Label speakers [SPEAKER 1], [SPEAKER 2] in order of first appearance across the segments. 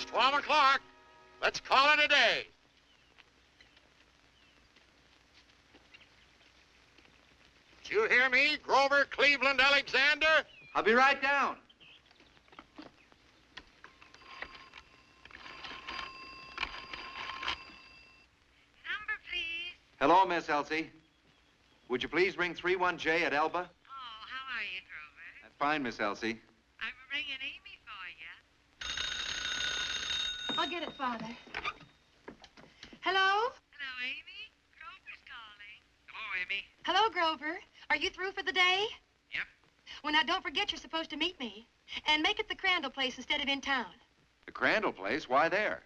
[SPEAKER 1] It's 12 o'clock. Let's call it a day. Did you hear me, Grover Cleveland Alexander?
[SPEAKER 2] I'll be right down.
[SPEAKER 3] Number, please.
[SPEAKER 2] Hello, Miss Elsie. Would you please ring 31J at Elba?
[SPEAKER 3] Oh, how are you, Grover?
[SPEAKER 2] That's fine, Miss Elsie.
[SPEAKER 3] I'm ringing Aimee for you.
[SPEAKER 4] I'll get it, Father. Hello?
[SPEAKER 3] Hello, Aimee. Grover's calling.
[SPEAKER 5] Hello, Aimee.
[SPEAKER 4] Hello, Grover. Are you through for the day?
[SPEAKER 5] Yep.
[SPEAKER 4] Well, now, don't forget you're supposed to meet me. And make it the Crandall place instead of in town.
[SPEAKER 2] The Crandall place? Why there?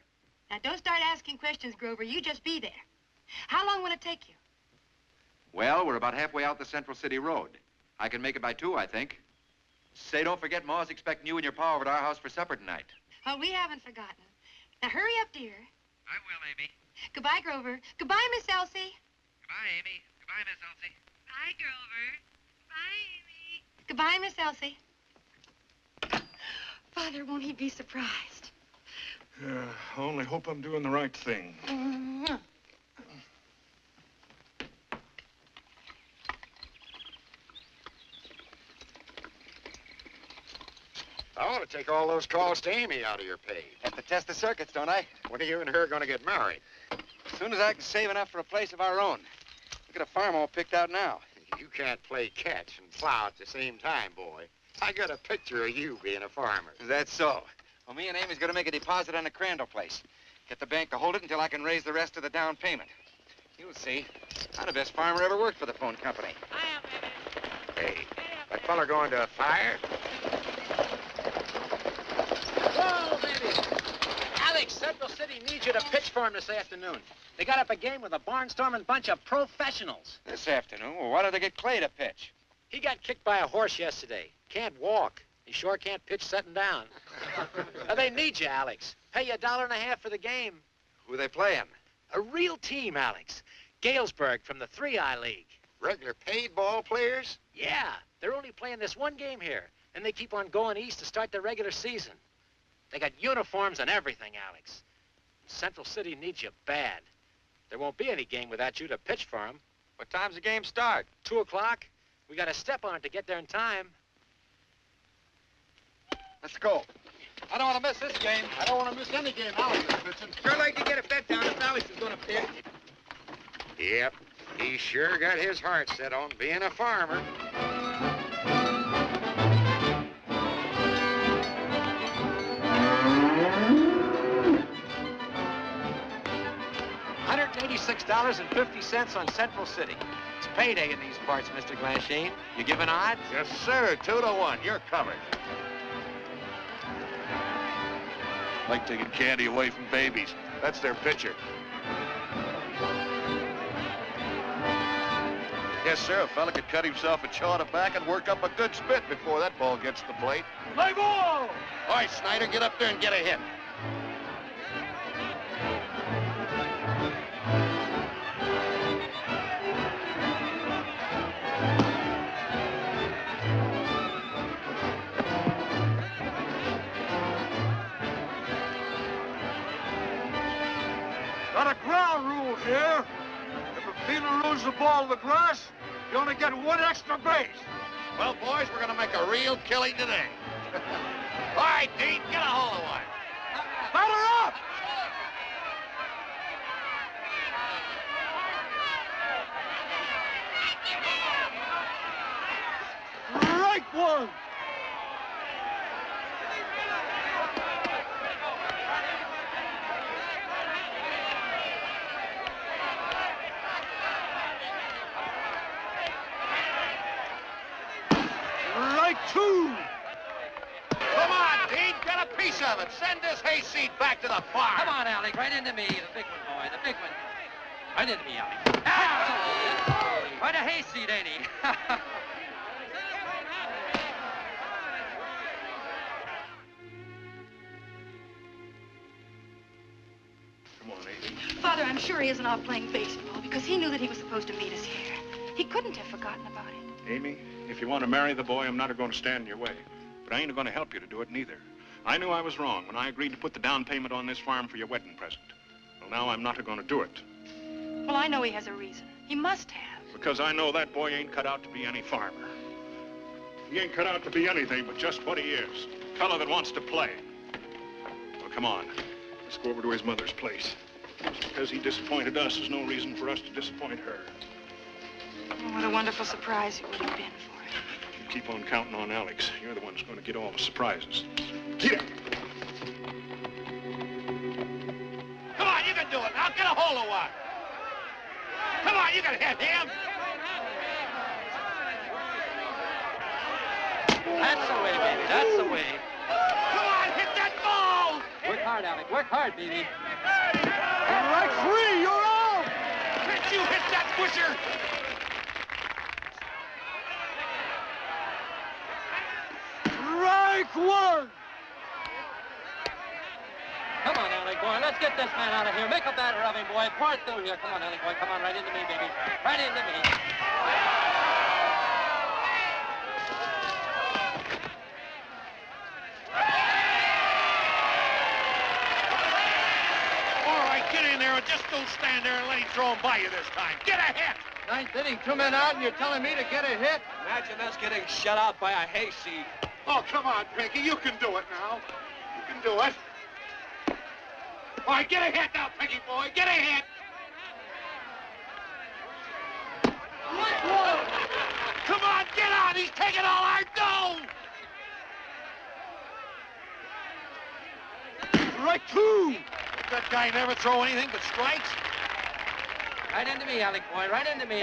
[SPEAKER 4] Now, don't start asking questions, Grover. You just be there. How long will it take you?
[SPEAKER 2] Well, we're about halfway out the Central City Road. I can make it by 2, I think. Say, don't forget, Ma's expecting you and your pa over at our house for supper tonight.
[SPEAKER 4] Oh, we haven't forgotten. Now, hurry up, dear.
[SPEAKER 5] I will, Aimee.
[SPEAKER 4] Goodbye, Grover. Goodbye, Miss Elsie.
[SPEAKER 5] Goodbye, Aimee. Goodbye, Miss Elsie.
[SPEAKER 3] Bye, Grover. Bye, Aimee.
[SPEAKER 4] Goodbye, Miss Elsie. Father, won't he be surprised?
[SPEAKER 6] I only hope I'm doing the right thing.
[SPEAKER 4] Mm-hmm.
[SPEAKER 1] I want to take all those calls to Aimee out of your pay.
[SPEAKER 2] Have to test the circuits, don't I?
[SPEAKER 1] When are you and her going to get married?
[SPEAKER 2] As soon as I can save enough for a place of our own. Look at a farm all picked out now.
[SPEAKER 1] You can't play catch and plow at the same time, boy. I got a picture of you being a farmer.
[SPEAKER 2] Is that so? Well, me and Amy's going to make a deposit on the Crandall place. Get the bank to hold it until I can raise the rest of the down payment. You'll see. I'm the best farmer ever worked for the phone company.
[SPEAKER 1] Hey, that fella going to a fire?
[SPEAKER 7] Whoa, baby! Alex, Central City needs you to pitch for him this afternoon. They got up a game with a barnstorming bunch of professionals.
[SPEAKER 2] This afternoon? Well, why don't they get Clay to pitch?
[SPEAKER 7] He got kicked by a horse yesterday. Can't walk. He sure can't pitch sitting down. Now, they need you, Alex. Pay you $1.50 for the game.
[SPEAKER 2] Who are they playing?
[SPEAKER 7] A real team, Alex. Galesburg from the 3I League.
[SPEAKER 1] Regular paid ball players?
[SPEAKER 7] Yeah, they're only playing this one game here. And they keep on going east to start their regular season. They got uniforms and everything, Alex. Central City needs you bad. There won't be any game without you to pitch for them.
[SPEAKER 2] What time's the game start?
[SPEAKER 7] 2 o'clock. We got to step on it to get there in time.
[SPEAKER 2] Let's go. I don't want to miss this game.
[SPEAKER 1] I don't want to miss any game Alex is pitching.
[SPEAKER 2] Sure like to get a bet down if Alex is going to pitch.
[SPEAKER 1] Yep, he sure got his heart set on being a farmer.
[SPEAKER 7] $186.50 on Central City. It's payday in these parts, Mr. Glasheen. You give an odd?
[SPEAKER 1] Yes, sir. 2 to 1. You're covered.
[SPEAKER 6] Like taking candy away from babies. That's their pitcher. Yes, sir. A fella could cut himself a chaw to back and work up a good spit before that ball gets to the plate.
[SPEAKER 1] Play ball! All right, Snyder, get up there and get a hit.
[SPEAKER 6] Got a ground rule here. If a fielder loses the ball to the grass, you only get 1 extra base.
[SPEAKER 1] Well, boys, we're going to make a real killing today. All right, Dean, get a hold of one.
[SPEAKER 6] Batter up! Right one! Right two!
[SPEAKER 1] Come on, Dean, get a piece of it. Send this hayseed back to the farm.
[SPEAKER 5] Come on, Alec. Right into me. The big one, boy. The big one. Right into me, Alec. Ah! Right a hayseed, ain't he?
[SPEAKER 6] Come on, Aimee.
[SPEAKER 4] Father, I'm sure he isn't off playing baseball because he knew that he was supposed to meet us here. He couldn't have forgotten about it.
[SPEAKER 6] Aimee, if you want to marry the boy, I'm not going to stand in your way. But I ain't going to help you to do it neither.
[SPEAKER 8] I knew I was wrong when I agreed to put the down payment on this farm for your wedding present. Well, now I'm not going to do it.
[SPEAKER 4] Well, I know he has a reason. He must have.
[SPEAKER 8] Because I know that boy ain't cut out to be any farmer. He ain't cut out to be anything but just what he is. A fellow that wants to play. Well, come on. Let's go over to his mother's place. Just because he disappointed us is no reason for us to disappoint her.
[SPEAKER 4] Oh, what a wonderful surprise it would have been for him.
[SPEAKER 8] You keep on counting on Alex. You're the one who's going to get all the surprises. Get it!
[SPEAKER 1] Come on, you can do it. Now get a hold of one. Come on, you can hit him.
[SPEAKER 5] That's the way, baby. That's the way.
[SPEAKER 1] Come on, hit that ball.
[SPEAKER 5] Work hard, Alec. Work hard, baby.
[SPEAKER 6] Strike three, you're out!
[SPEAKER 1] Can't you hit that pusher?
[SPEAKER 6] Strike one!
[SPEAKER 5] Come on, Alec, boy. Let's get this man out of here. Make a batter of him, boy. Pour it through here. Come on, Alec, boy. Come on, right into me, baby. Right into me.
[SPEAKER 1] All right, get in there and just don't stand there and let him throw him by you this time. Get a hit.
[SPEAKER 6] Ninth inning, 2 men out, and you're telling me to get a hit?
[SPEAKER 5] Imagine us getting shut out by a hayseed.
[SPEAKER 1] Oh, come on, Pinky. You can do it now. You can do it. All right, get a hit now, Pinky boy. Get a hit. Come on, get on. He's taking all our dough.
[SPEAKER 6] Strike two!
[SPEAKER 1] That guy never throw anything but strikes.
[SPEAKER 5] Right into me, Alec, boy. Right into me.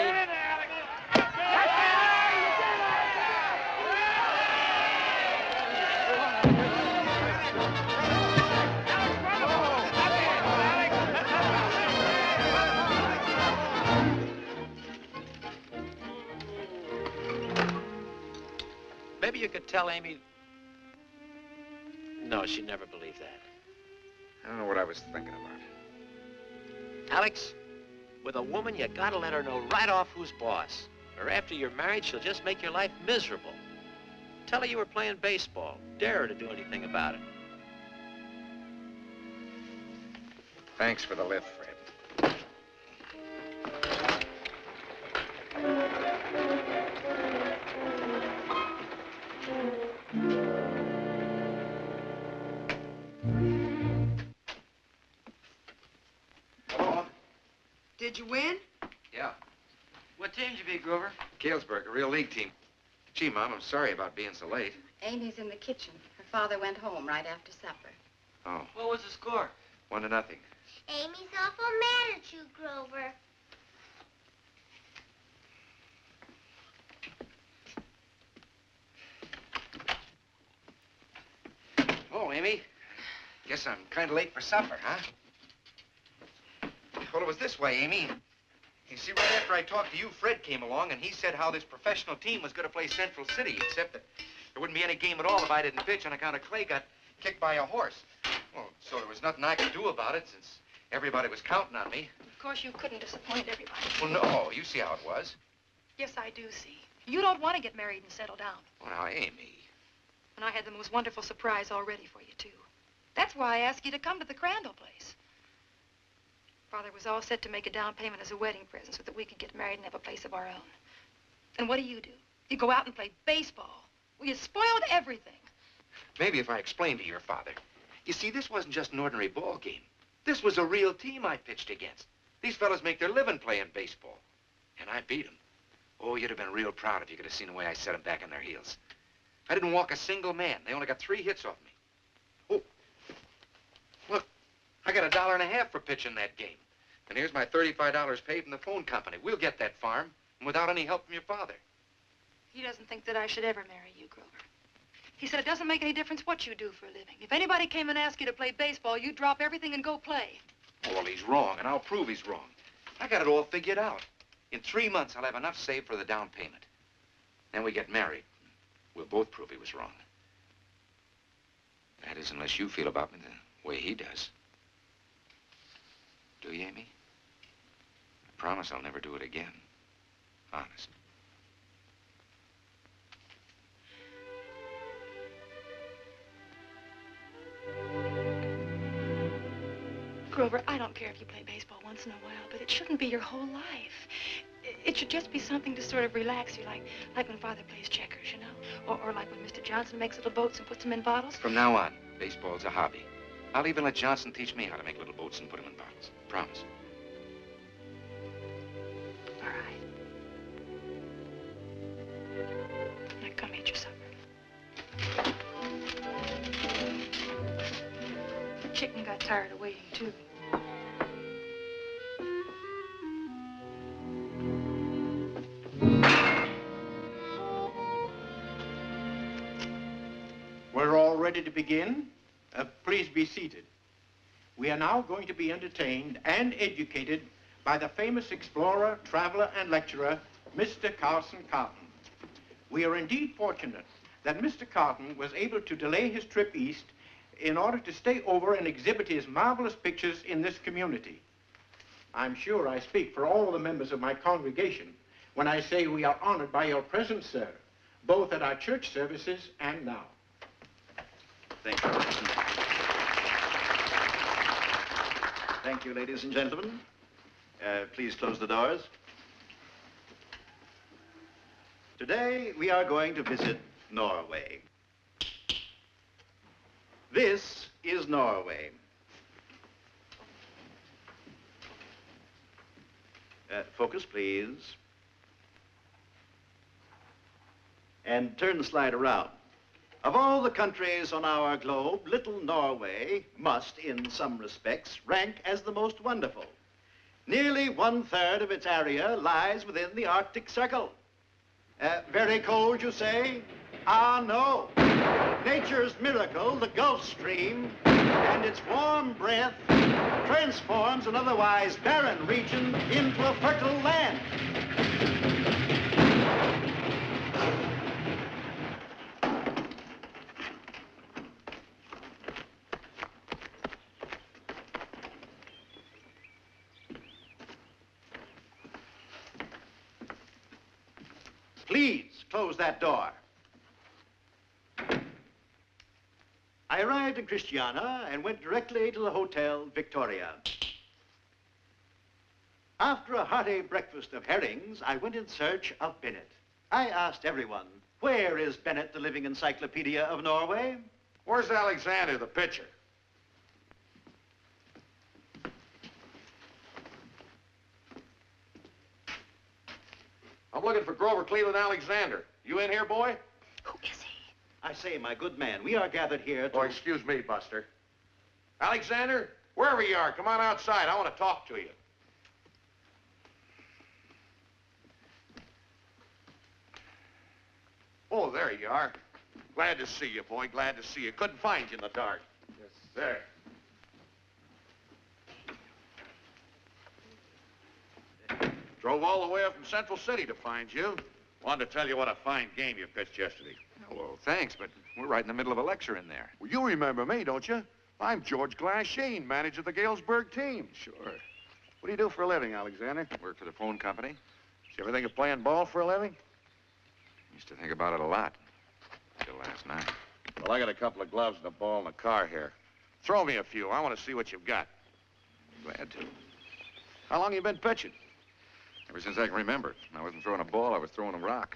[SPEAKER 7] Maybe you could tell Aimee... No, she'd never believe that.
[SPEAKER 2] I don't know what I was thinking about.
[SPEAKER 7] Alex, with a woman, you gotta let her know right off who's boss. Or after you're married, she'll just make your life miserable. Tell her you were playing baseball. Dare her to do anything about it.
[SPEAKER 2] Thanks for the lift, Fred. Hello?
[SPEAKER 9] Did you win?
[SPEAKER 2] Yeah.
[SPEAKER 5] What team did you beat, Grover?
[SPEAKER 2] Galesburg, a real league team. Gee, Mom, I'm sorry about being so late.
[SPEAKER 10] Amy's in the kitchen. Her father went home right after supper.
[SPEAKER 2] Oh,
[SPEAKER 5] What was the score?
[SPEAKER 2] 1-0.
[SPEAKER 11] Amy's awful mad at you, Grover.
[SPEAKER 2] Oh, Aimee. Guess I'm kind of late for supper, huh? Well, it was this way, Aimee. You see, right after I talked to you, Fred came along, and he said how this professional team was going to play Central City, except that there wouldn't be any game at all if I didn't pitch on account of Clay got kicked by a horse. Well, so there was nothing I could do about it since everybody was counting on me.
[SPEAKER 4] Of course, you couldn't disappoint everybody.
[SPEAKER 2] Well, no, you see how it was.
[SPEAKER 4] Yes, I do see. You don't want to get married and settle down.
[SPEAKER 2] Well, now, Aimee.
[SPEAKER 4] And I had the most wonderful surprise all ready for you, too. That's why I asked you to come to the Crandall place. Father was all set to make a down payment as a wedding present so that we could get married and have a place of our own. And what do? You go out and play baseball. Well, you spoiled everything.
[SPEAKER 2] Maybe if I explained to your father. You see, this wasn't just an ordinary ball game. This was a real team I pitched against. These fellas make their living playing baseball. And I beat them. Oh, you'd have been real proud if you could have seen the way I set them back on their heels. I didn't walk a single man. They only got 3 hits off me. Oh, look, I got $1.50 for pitching that game. And here's my $35 paid from the phone company. We'll get that farm, and without any help from your father.
[SPEAKER 4] He doesn't think that I should ever marry you, Grover. He said it doesn't make any difference what you do for a living. If anybody came and asked you to play baseball, you drop everything and go play.
[SPEAKER 2] Oh, well, he's wrong, and I'll prove he's wrong. I got it all figured out. In 3 months, I'll have enough saved for the down payment. Then we get married. We'll both prove he was wrong. That is, unless you feel about me the way he does. Do you, Aimee? I promise I'll never do it again. Honest.
[SPEAKER 4] Grover, I don't care if you play baseball once in a while, but it shouldn't be your whole life. It should just be something to sort of relax you, like when Father plays checkers, you know? Or like when Mr. Johnson makes little boats and puts them in bottles.
[SPEAKER 2] From now on, baseball's a hobby. I'll even let Johnson teach me how to make little boats and put them in bottles. Promise.
[SPEAKER 4] All right. Now come eat your supper. The chicken got tired of waiting, too.
[SPEAKER 12] We're all ready to begin. Please be seated. We are now going to be entertained and educated by the famous explorer, traveler, and lecturer, Mr. Carson Carton. We are indeed fortunate that Mr. Carton was able to delay his trip east in order to stay over and exhibit his marvelous pictures in this community. I'm sure I speak for all the members of my congregation when I say we are honored by your presence, sir, both at our church services and now.
[SPEAKER 13] Thank you. Thank you, ladies and gentlemen. Please close the doors. Today, we are going to visit Norway. This is Norway. Focus, please. And turn the slide around. Of all the countries on our globe, little Norway must, in some respects, rank as the most wonderful. Nearly 1/3 of its area lies within the Arctic Circle. Very cold, you say? Ah, no. Nature's miracle, the Gulf Stream, and its warm breath transforms an otherwise barren region into a fertile land. Please close that door. I arrived in Christiana and went directly to the Hotel Victoria. After a hearty breakfast of herrings, I went in search of Bennett. I asked everyone, where is Bennett, the living encyclopedia of Norway?
[SPEAKER 1] Where's Alexander, the pitcher? I'm looking for Grover Cleveland Alexander. You in here, boy?
[SPEAKER 4] Who is he?
[SPEAKER 13] I say, my good man, we are gathered here to...
[SPEAKER 1] Oh, excuse me, Buster. Alexander, wherever you are, come on outside. I want to talk to you. Oh, there you are. Glad to see you, boy. Glad to see you. Couldn't find you in the dark. Yes. There. Drove all the way up from Central City to find you. Wanted to tell you what a fine game you pitched yesterday.
[SPEAKER 2] Oh, well, thanks, but we're right in the middle of a lecture in there.
[SPEAKER 1] Well, you remember me, don't you? I'm George Glasheen, manager of the Galesburg team.
[SPEAKER 2] Sure.
[SPEAKER 1] What do you do for a living, Alexander?
[SPEAKER 2] Work for the phone company.
[SPEAKER 1] Did you ever think of playing ball for a living?
[SPEAKER 2] Used to think about it a lot. Until last night.
[SPEAKER 1] Well, I got a couple of gloves and a ball in the car here. Throw me a few. I want to see what you've got.
[SPEAKER 2] Glad to.
[SPEAKER 1] How long you been pitching?
[SPEAKER 2] Ever since I can remember. I wasn't throwing a ball, I was throwing a rock.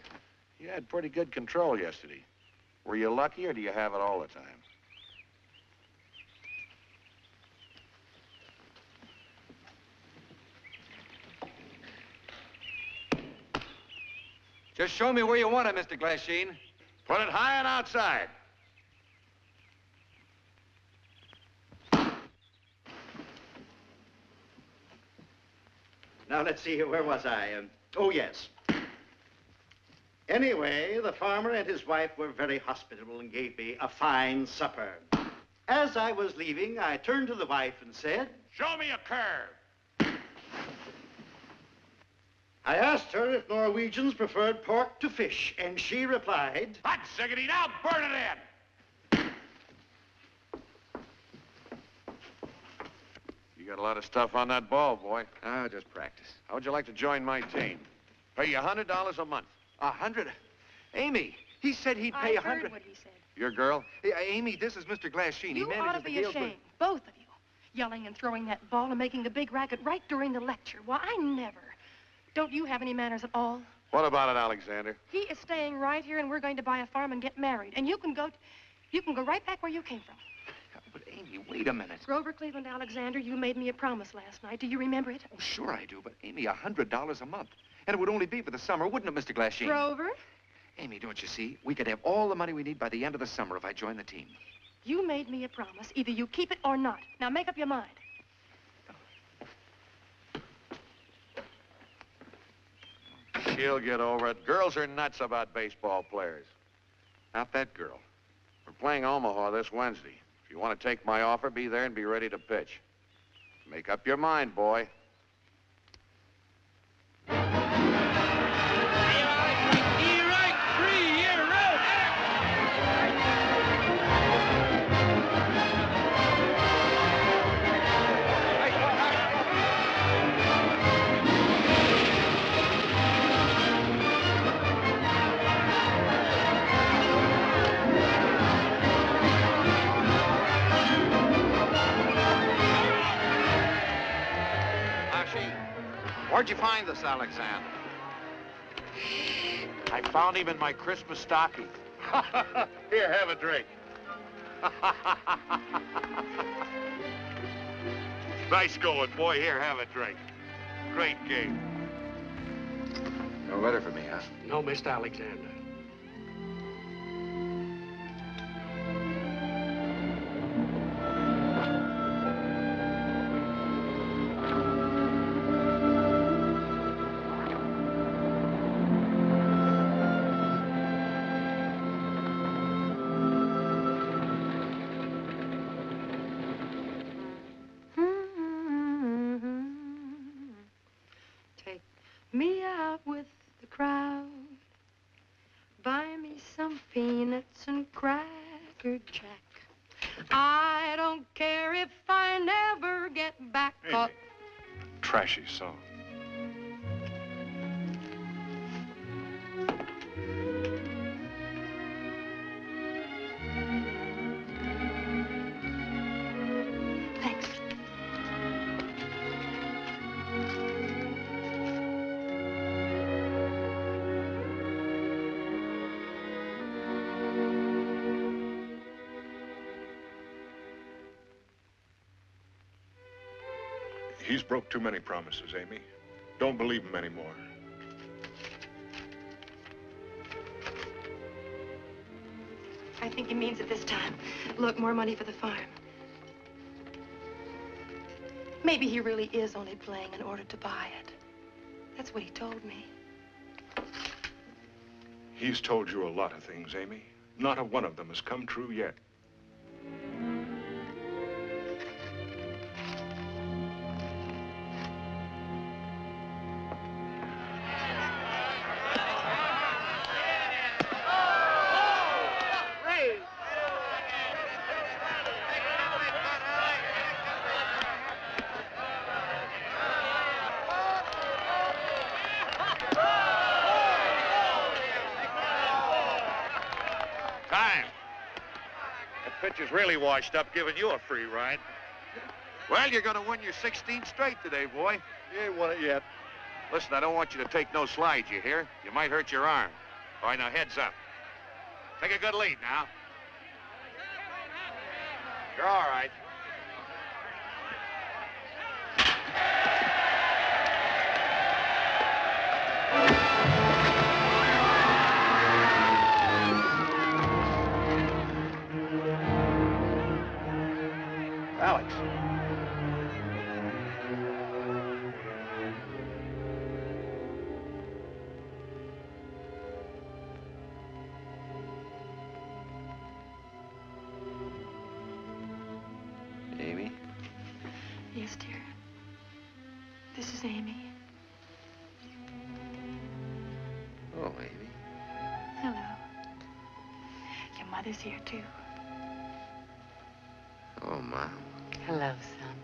[SPEAKER 1] You had pretty good control yesterday. Were you lucky, or do you have it all the time?
[SPEAKER 2] Just show me where you want it, Mr. Glasheen.
[SPEAKER 1] Put it high and outside.
[SPEAKER 13] Now, let's see here. Where was I? Oh, yes. Anyway, the farmer and his wife were very hospitable and gave me a fine supper. As I was leaving, I turned to the wife and said,
[SPEAKER 1] Show me a curve.
[SPEAKER 13] I asked her if Norwegians preferred pork to fish, and she replied,
[SPEAKER 1] Hot siggity, now burn it in. You got a lot of stuff on that ball, boy.
[SPEAKER 2] Ah, just practice.
[SPEAKER 1] How would you like to join my team? Pay you $100 a month.
[SPEAKER 2] 100? Aimee, he said he'd pay 100.
[SPEAKER 4] What he said.
[SPEAKER 1] Your girl?
[SPEAKER 2] Hey, Aimee, this is Mr. Glasheen.
[SPEAKER 4] You
[SPEAKER 2] he
[SPEAKER 4] ought to
[SPEAKER 2] manages
[SPEAKER 4] be
[SPEAKER 2] the Galesburg.
[SPEAKER 4] ashamed, both of you. Yelling and throwing that ball and making a big racket right during the lecture. Why, I never. Don't you have any manners at all?
[SPEAKER 6] What about it, Alexander?
[SPEAKER 4] He is staying right here, and we're going to buy a farm and get married. And you can go right back where you came from.
[SPEAKER 2] But, Aimee, wait a minute.
[SPEAKER 4] Grover Cleveland Alexander, you made me a promise last night. Do you remember it?
[SPEAKER 2] Oh, sure I do, but, Aimee, $100 a month. And it would only be for the summer, wouldn't it, Mr. Glasheen?
[SPEAKER 4] Grover?
[SPEAKER 2] Aimee, don't you see? We could have all the money we need by the end of the summer if I join the team.
[SPEAKER 4] You made me a promise. Either you keep it or not. Now, make up your mind.
[SPEAKER 6] She'll get over it. Girls are nuts about baseball players.
[SPEAKER 2] Not that girl.
[SPEAKER 6] We're playing Omaha this Wednesday. If you want to take my offer, be there and be ready to pitch. Make up your mind, boy.
[SPEAKER 12] Where'd you find this, Alexander? I found him in my Christmas stocking.
[SPEAKER 6] Here, have a drink. Nice going, boy. Here, have a drink. Great game.
[SPEAKER 2] No letter for me, huh?
[SPEAKER 14] No, Mr. Alexander.
[SPEAKER 4] Me out with the crowd. Buy me some peanuts and Cracker Jack. I don't care if I never get back.
[SPEAKER 8] Aimee. Trashy song.
[SPEAKER 4] Thanks.
[SPEAKER 8] He's broke too many promises, Aimee. Don't believe him anymore.
[SPEAKER 4] I think he means it this time. Look, more money for the farm. Maybe he really is only playing in order to buy it. That's what he told me.
[SPEAKER 8] He's told you a lot of things, Aimee. Not a one of them has come true yet.
[SPEAKER 6] Time. That pitcher's really washed up, giving you a free ride.
[SPEAKER 12] Well, you're going to win your 16th straight today, boy.
[SPEAKER 6] You ain't won it yet. Listen, I don't want you to take no slides, you hear? You might hurt your arm. All right, now heads up. Take a good lead now. You're all right.
[SPEAKER 12] Alex.
[SPEAKER 2] Aimee?
[SPEAKER 4] Yes, dear. This is Aimee.
[SPEAKER 2] Oh, Aimee.
[SPEAKER 4] Hello. Your mother's here, too.
[SPEAKER 2] Oh, Mom.
[SPEAKER 10] Hello, son.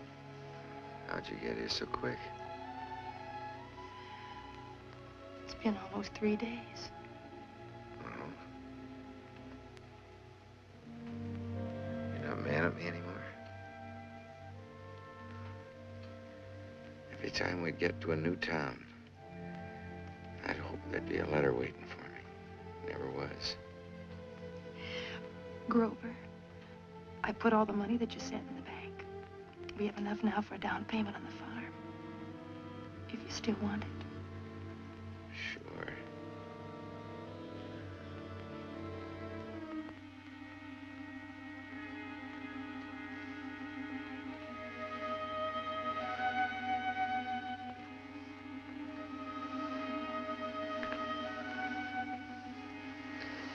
[SPEAKER 2] How'd you get here so quick?
[SPEAKER 4] It's been almost 3 days.
[SPEAKER 2] Oh. You're not mad at me anymore? time we'd get to a new town, I'd hope there'd be a letter waiting for me. Never was.
[SPEAKER 4] Grover, I put all the money that you sent in the bank. We have enough now for a down payment on the farm. If you still want it.
[SPEAKER 2] Sure.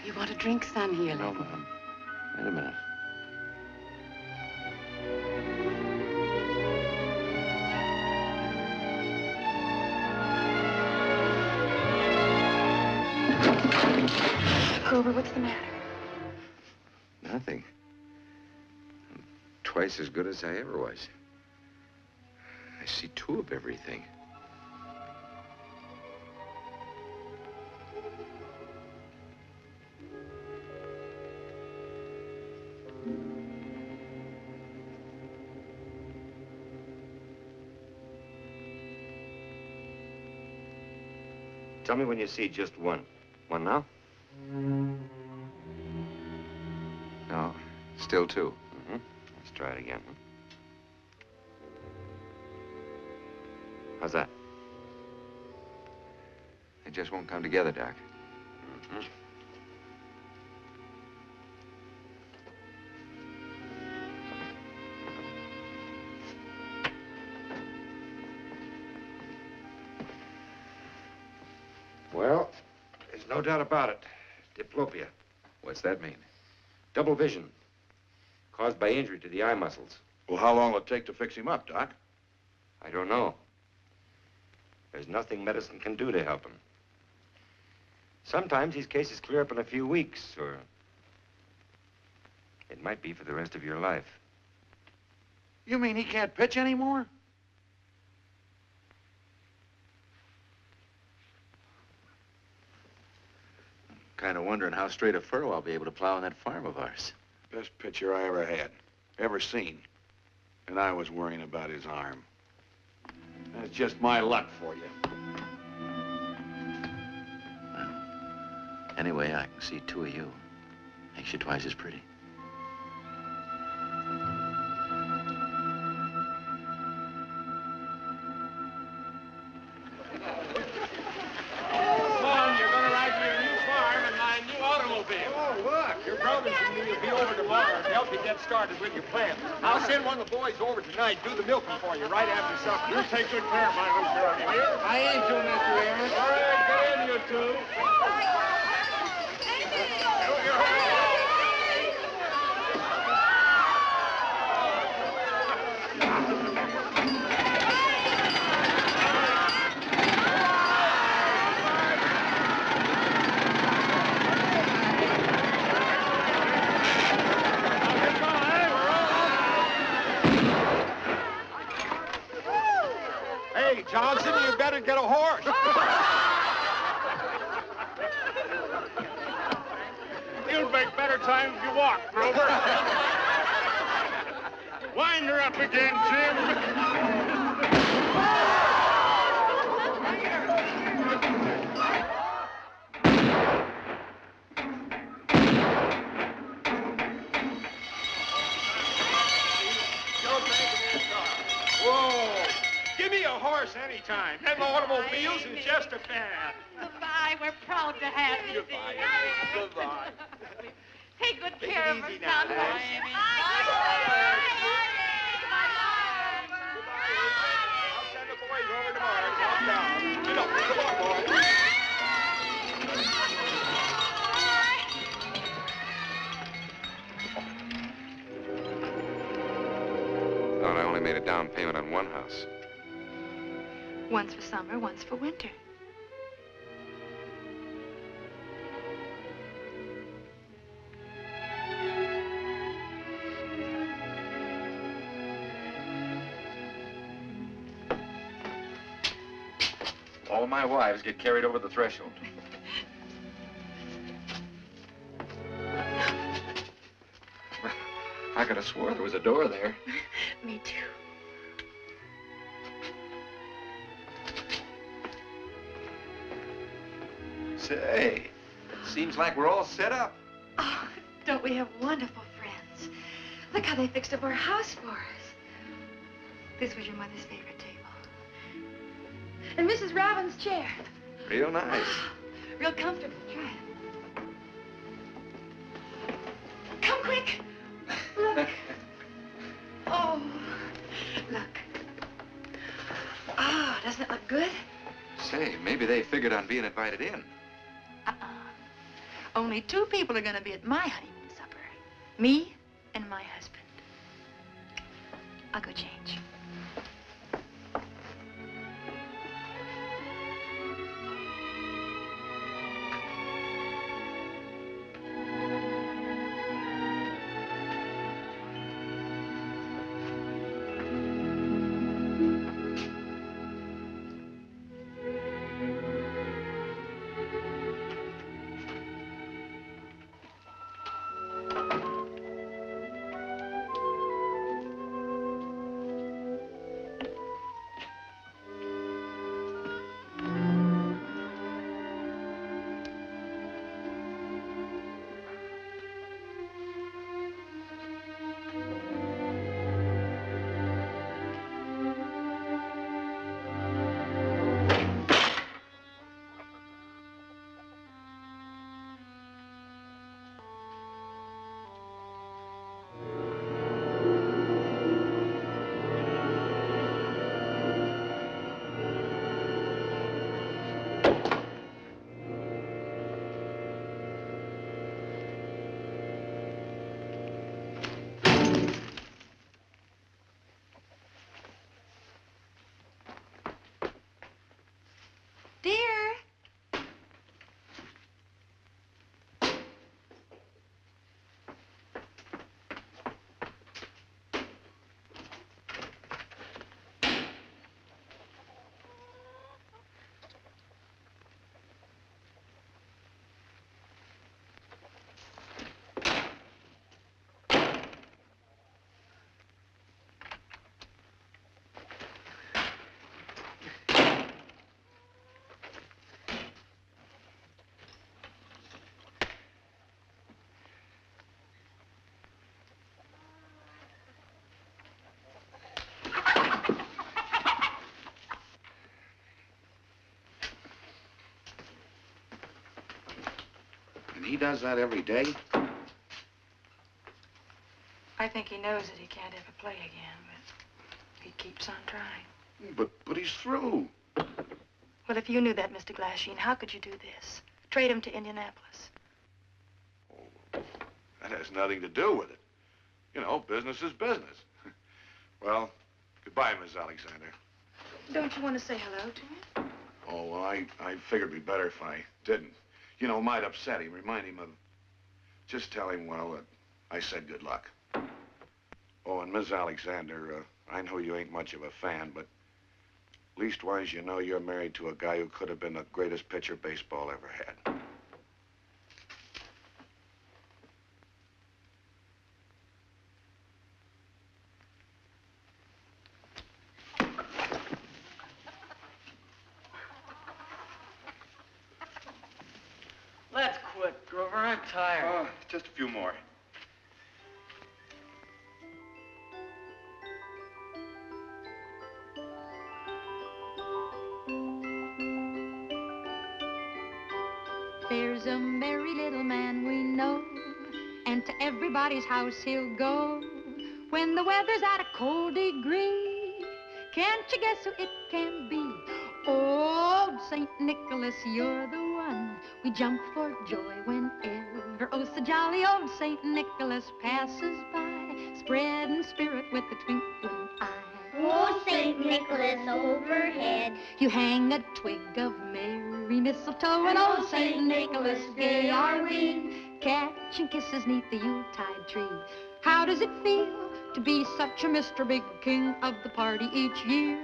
[SPEAKER 10] You want a drink, son? Here,
[SPEAKER 2] No, Mom. Wait a minute.
[SPEAKER 4] Grover, what's the matter?
[SPEAKER 2] Nothing. I'm twice as good as I ever was. I see two of everything.
[SPEAKER 14] Tell me when you see just one. One now?
[SPEAKER 2] No, still two.
[SPEAKER 14] Mm-hmm. Let's try it again. How's that?
[SPEAKER 2] They just won't come together, Doc.
[SPEAKER 14] Mm-hmm.
[SPEAKER 2] Well, there's no doubt about it. Diplopia. What's that mean?
[SPEAKER 14] Double vision. Caused by injury to the eye muscles.
[SPEAKER 6] Well, how long will it take to fix him up, Doc?
[SPEAKER 14] I don't know. There's nothing medicine can do to help him. Sometimes these cases clear up in a few weeks, or it might be for the rest of your life.
[SPEAKER 6] You mean he can't pitch anymore?
[SPEAKER 15] Kind of wondering how straight a furrow I'll be able to plow on that farm of ours.
[SPEAKER 6] Best pitcher I ever had, ever seen. And I was worrying about his arm. That's just my luck for you.
[SPEAKER 15] Well, anyway, I can see two of you. Makes you twice as pretty.
[SPEAKER 5] Your brothers and me will be over tomorrow to help you get started with your plans. I'll send one of the boys over tonight, do the milking for you right after supper. You take good care of my little girl, you hear?
[SPEAKER 1] I ain't doing that, you Aaron.
[SPEAKER 5] All right, get in, you two.
[SPEAKER 1] Johnson, you better get a horse.
[SPEAKER 8] You'll make better time if you walk, Grover. Wind her up again, Jim.
[SPEAKER 5] Anytime. Them automobiles is just a fad.
[SPEAKER 3] Goodbye. We're proud to have you.
[SPEAKER 5] Goodbye. Goodbye.
[SPEAKER 3] Take good care of us now,
[SPEAKER 5] Bye,
[SPEAKER 3] Amy.
[SPEAKER 5] I'll send the boys over tomorrow to calm down. Get up. Come on, boys.
[SPEAKER 2] Thought I only made a down payment on one house.
[SPEAKER 4] One's for summer, one's for winter.
[SPEAKER 2] All my wives get carried over the threshold. I could have swore there was a door there.
[SPEAKER 4] Me too.
[SPEAKER 2] Say, seems like we're all set up.
[SPEAKER 4] Oh, don't we have wonderful friends? Look how they fixed up our house for us. This was your mother's favorite table. And Mrs. Robin's chair.
[SPEAKER 2] Real nice.
[SPEAKER 4] Real comfortable. Try it. Come quick. Look. Oh, look. Ah, doesn't it look good?
[SPEAKER 2] Say, maybe they figured on being invited in.
[SPEAKER 4] Only 2 people are going to be at my honeymoon supper. Me and my husband. I'll go change.
[SPEAKER 6] He does that every day?
[SPEAKER 4] I think he knows that he can't ever play again, but he keeps on trying.
[SPEAKER 6] But he's through.
[SPEAKER 4] Well, if you knew that, Mr. Glasheen, how could you do this? Trade him to Indianapolis.
[SPEAKER 6] Oh, that has nothing to do with it. You know, business is business. Well, goodbye, Miss Alexander.
[SPEAKER 4] Don't you want to say hello to him?
[SPEAKER 6] Oh, well, I figured it'd be better if I didn't. You know, it might upset him, remind him of... Just tell him, well, that I said good luck. Oh, and Miss Alexander, I know you ain't much of a fan, but leastwise you know you're married to a guy who could have been the greatest pitcher baseball ever had.
[SPEAKER 16] Let's quit, Grover. I'm tired.
[SPEAKER 2] Oh, just a few more.
[SPEAKER 17] There's a merry little man we know, and to everybody's house he'll go. When the weather's at a cold degree, can't you guess who it can be? Oh, St. Nicholas, you're the one. We jump for joy whenever, oh, so jolly old St. Nicholas passes by, spreading spirit with a twinkling eye.
[SPEAKER 11] Oh, St. Nicholas overhead.
[SPEAKER 17] You hang a twig of merry mistletoe, and oh, St. Nicholas, gay are we, catching kisses 'neath the Yuletide tree. How does it feel to be such a Mr. Big King of the party each year?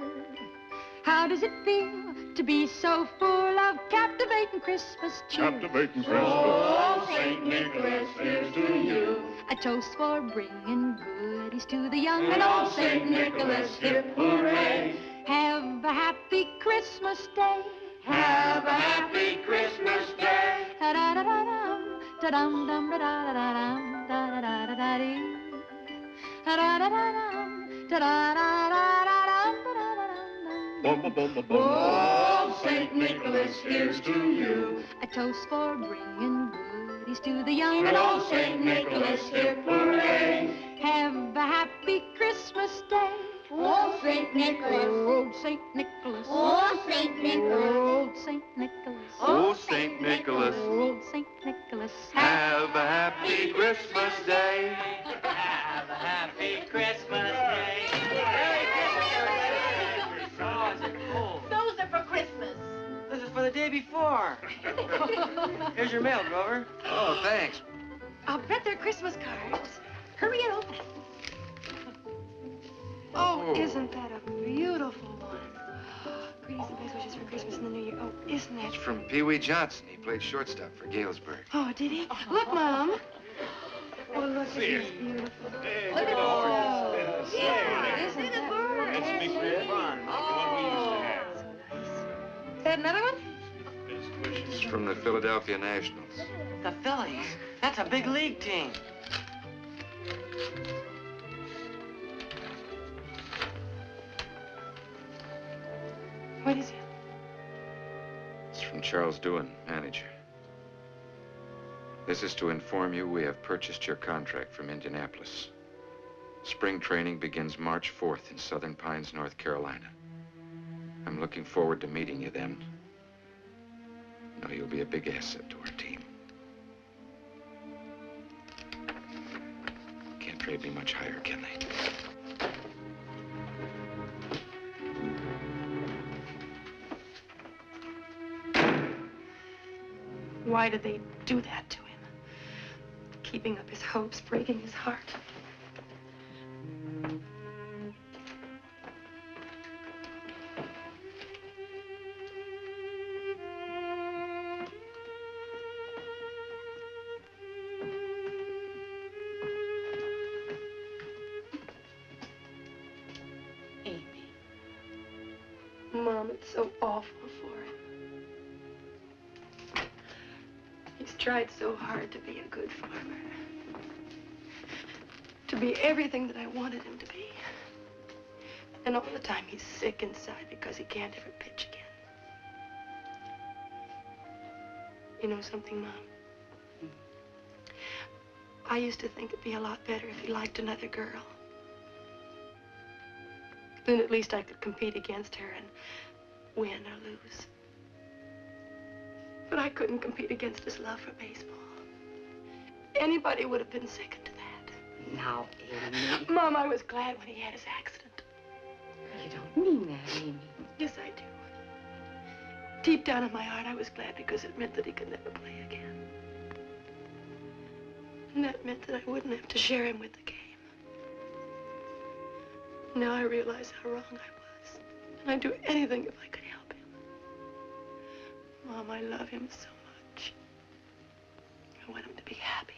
[SPEAKER 17] How does it feel to be so full of captivating Christmas cheer?
[SPEAKER 8] Captivating Christmas.
[SPEAKER 11] Oh, St. Nicholas, here's to you.
[SPEAKER 17] A toast for bringing goodies to the young, and old St. Nicholas, hip hooray. Have a happy Christmas day.
[SPEAKER 18] Have a happy Christmas Day.
[SPEAKER 17] Da-da-da-da-dum, da-dum-dum, da-da-da-da-dum, da-da-da-da-da-dee. Da-da-da-da-dum, da-da-da-da-da-dum, da-da-da-dum-dum.
[SPEAKER 18] Oh, St. Nicholas, here's to you.
[SPEAKER 17] A toast for bringing goodies to the young.
[SPEAKER 18] And oh, St. Nicholas, hip hooray.
[SPEAKER 17] Have a happy Christmas Day.
[SPEAKER 11] Oh, St. Nicholas.
[SPEAKER 17] Old St. Nicholas.
[SPEAKER 11] Oh, St. Nicholas.
[SPEAKER 17] Old St. Nicholas.
[SPEAKER 14] Oh, St. Nicholas.
[SPEAKER 17] Old St. Nicholas.
[SPEAKER 14] Have a happy Christmas Day.
[SPEAKER 16] Have a happy Christmas Day. Oh, is it cold?
[SPEAKER 3] Those are for Christmas.
[SPEAKER 16] This is for the day before. Here's your mail, Grover.
[SPEAKER 2] Oh, thanks.
[SPEAKER 4] I'll bet they're Christmas cards. Hurry and open it. Oh, isn't that a beautiful one? Greetings and best wishes for Christmas and the New Year. Oh, isn't that...
[SPEAKER 2] It's from Pee Wee Johnson. He played shortstop for Galesburg.
[SPEAKER 4] Oh, did he? Look, Mom. Oh, look, it's beautiful. Look at those. Yeah, isn't that bird?
[SPEAKER 8] That's McRib Barn, like the one we used to have.
[SPEAKER 4] Is that another one?
[SPEAKER 2] It's from the Philadelphia Nationals.
[SPEAKER 16] The Phillies. That's a big league team.
[SPEAKER 4] What is it?
[SPEAKER 2] It's from Charles Doohan, manager. This is to inform you we have purchased your contract from Indianapolis. Spring training begins March 4th in Southern Pines, North Carolina. I'm looking forward to meeting you then. I know you'll be a big asset to our team. Can't trade me much higher, can they?
[SPEAKER 4] Why did they do that to him? Keeping up his hopes, breaking his heart.
[SPEAKER 3] Aimee.
[SPEAKER 4] Mom, it's so awful for him. He's tried so hard to be a good farmer. To be everything that I wanted him to be. And all the time he's sick inside because he can't ever pitch again. You know something, Mom? I used to think it'd be a lot better if he liked another girl. Then at least I could compete against her and win or lose. But I couldn't compete against his love for baseball. Anybody would have been second to that.
[SPEAKER 3] Now, Aimee.
[SPEAKER 4] Mom, I was glad when he had his accident.
[SPEAKER 3] You don't mean that, Aimee.
[SPEAKER 4] Yes, I do. Deep down in my heart, I was glad because it meant that he could never play again. And that meant that I wouldn't have to share him with the game. Now I realize how wrong I was. And I'd do anything if I could help him. Mom, I love him so much. I want him to be happy.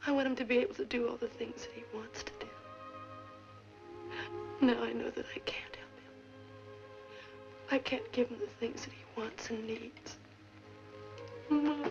[SPEAKER 4] I want him to be able to do all the things that he wants to do. Now I know that I can't help him. I can't give him the things that he wants and needs. Mom.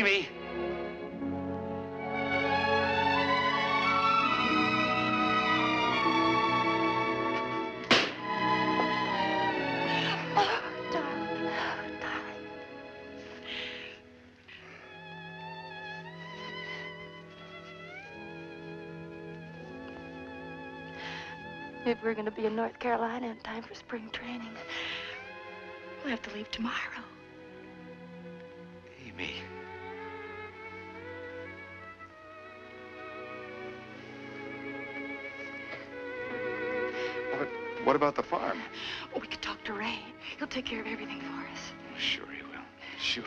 [SPEAKER 7] Aimee.
[SPEAKER 4] If we're going to be in North Carolina in time for spring training, we'll have to leave tomorrow.
[SPEAKER 2] Aimee. What about the farm?
[SPEAKER 4] Oh, we could talk to Ray. He'll take care of everything for us.
[SPEAKER 2] Sure he will. Sure.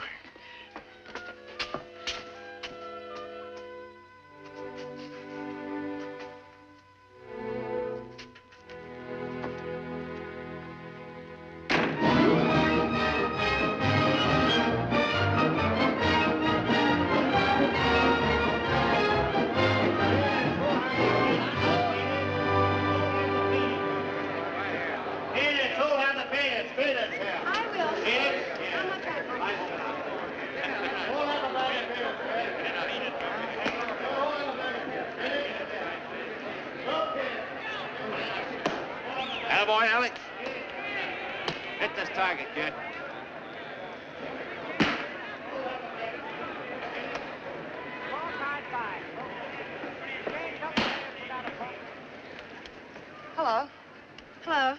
[SPEAKER 7] Attaboy, Alex. Hit this target, kid.
[SPEAKER 4] Hello. Hello.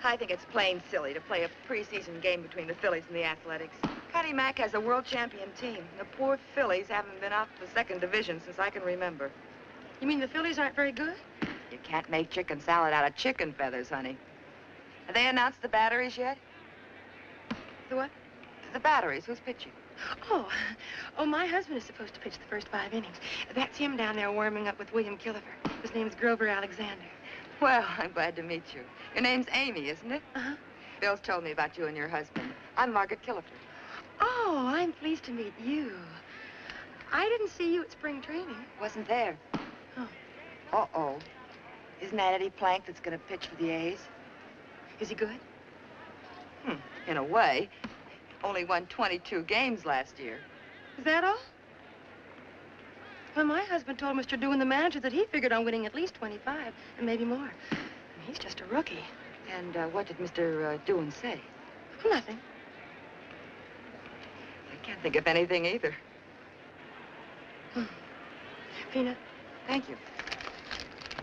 [SPEAKER 4] I think it's plain silly to play a preseason game between the Phillies and the Athletics. Cuddy Mack has a world champion team. The poor Phillies haven't been out of the second division since I can remember.
[SPEAKER 3] You mean the Phillies aren't very good?
[SPEAKER 4] You can't make chicken salad out of chicken feathers, honey. Have they announced the batteries yet?
[SPEAKER 3] The what?
[SPEAKER 4] The batteries. Who's pitching?
[SPEAKER 3] Oh, my husband is supposed to pitch the first 5 innings. That's him down there warming up with William Killifer. His name's Grover Alexander.
[SPEAKER 4] Well, I'm glad to meet you. Your name's Aimee, isn't it?
[SPEAKER 3] Uh-huh.
[SPEAKER 4] Bill's told me about you and your husband. I'm Margaret Killifer.
[SPEAKER 3] Oh, I'm pleased to meet you. I didn't see you at spring training.
[SPEAKER 4] Wasn't there.
[SPEAKER 3] Oh.
[SPEAKER 4] Uh-oh. Isn't that Eddie Plank that's going to pitch for the A's?
[SPEAKER 3] Is he good?
[SPEAKER 4] In a way. Only won 22 games last year.
[SPEAKER 3] Is that all? Well, my husband told Mr. Dewan, the manager, that he figured on winning at least 25, and maybe more. And he's just a rookie.
[SPEAKER 4] And what did Mr. Dewan say?
[SPEAKER 3] Nothing.
[SPEAKER 4] I can't think of anything either.
[SPEAKER 3] Peanut.
[SPEAKER 4] Thank you.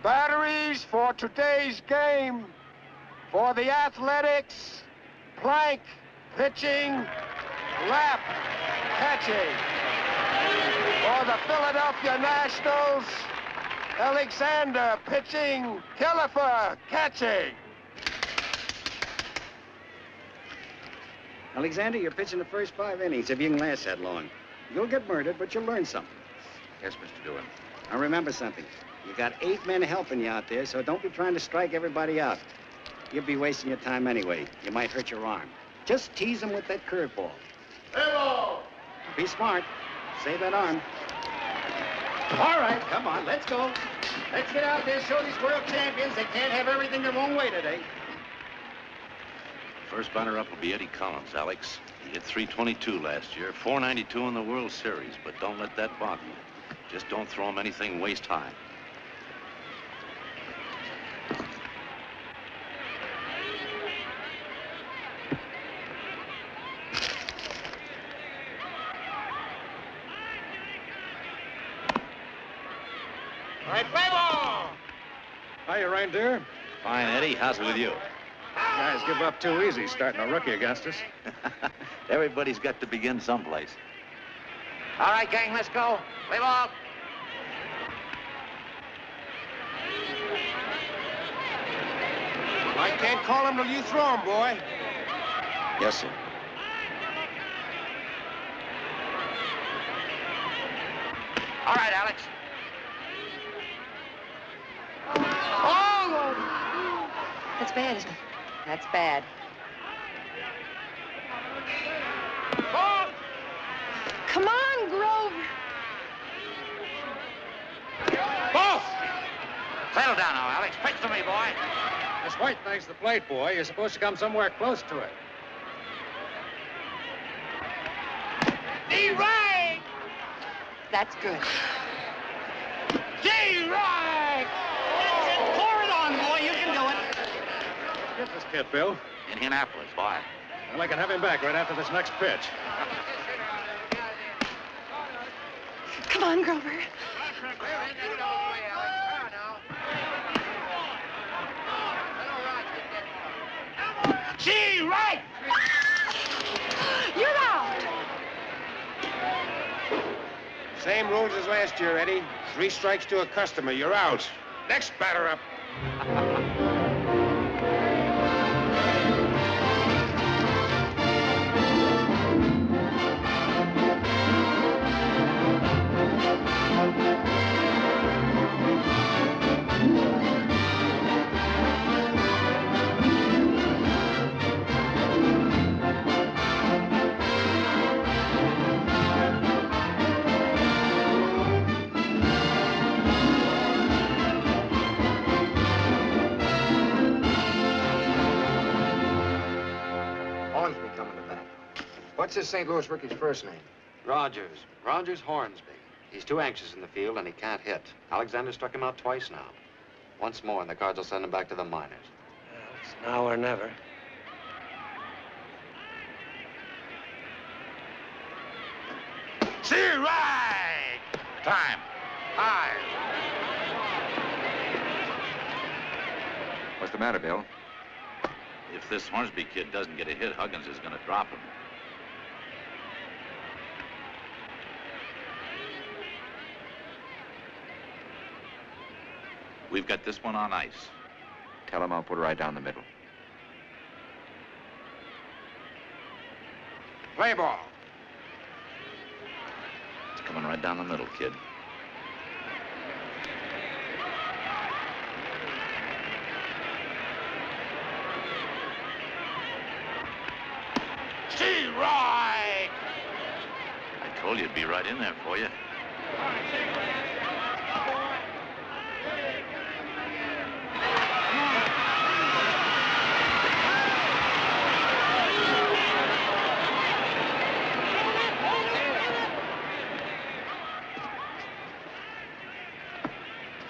[SPEAKER 5] Batteries for today's game. For the Athletics, Plank pitching, Lap catching. For the Philadelphia Nationals, Alexander pitching, Killifer catching.
[SPEAKER 19] Alexander, you're pitching the first 5 innings if you can last that long. You'll get murdered, but you'll learn something.
[SPEAKER 2] Yes, Mr. Dewan.
[SPEAKER 19] Now remember something. You got 8 men helping you out there, so don't be trying to strike everybody out. You'll be wasting your time anyway. You might hurt your arm. Just tease them with that curveball.
[SPEAKER 5] Hello!
[SPEAKER 19] Be smart. Save that arm. All right, come on, let's go. Let's get out there, show these world champions they can't have everything their own way today.
[SPEAKER 14] First batter up will be Eddie Collins, Alex. He hit .322 last year, .492 in the World Series, but don't let that bother you. Just don't throw him anything waist high.
[SPEAKER 5] All right, play ball!
[SPEAKER 8] Hiya, Reindeer.
[SPEAKER 14] Fine, Eddie. How's it with you?
[SPEAKER 8] Guys give up too easy starting a rookie against us.
[SPEAKER 14] Everybody's got to begin someplace.
[SPEAKER 7] All right, gang, let's go. Play ball.
[SPEAKER 5] I can't call him till you throw him, boy.
[SPEAKER 14] Yes, sir.
[SPEAKER 7] All right, Alex.
[SPEAKER 3] Oh! That's bad, isn't it?
[SPEAKER 4] That's bad.
[SPEAKER 3] Oh! Come on, Grover.
[SPEAKER 7] Both! Settle down now, Alex. Pitch to me, boy.
[SPEAKER 5] This white thing's the plate, boy. You're supposed to come somewhere close to it.
[SPEAKER 3] He rang! That's good.
[SPEAKER 12] Gee, right! That's it. Pour it on, boy. You can do it.
[SPEAKER 8] Get this kid, Bill.
[SPEAKER 14] Indianapolis, why?
[SPEAKER 8] Well, I can have him back right after this next pitch.
[SPEAKER 3] Come on, Grover.
[SPEAKER 12] Gee, right!
[SPEAKER 3] You're out.
[SPEAKER 5] Same rules as last year, Eddie. 3 strikes to a customer. You're out. Next batter up.
[SPEAKER 2] Hornsby coming to bat. What's this St. Louis rookie's first name?
[SPEAKER 15] Rogers. Rogers Hornsby. He's too anxious in the field, and he can't hit. Alexander struck him out twice now. Once more, and the Cards will send him back to the minors.
[SPEAKER 16] It's now or never.
[SPEAKER 14] See right! Time. High.
[SPEAKER 2] What's the matter, Bill?
[SPEAKER 14] If this Hornsby kid doesn't get a hit, Huggins is going to drop him. We've got this one on ice.
[SPEAKER 2] Tell him I'll put it right down the middle.
[SPEAKER 5] Play ball.
[SPEAKER 14] It's coming right down the middle, kid.
[SPEAKER 12] Gee, right!
[SPEAKER 14] I told you it'd be right in there for you.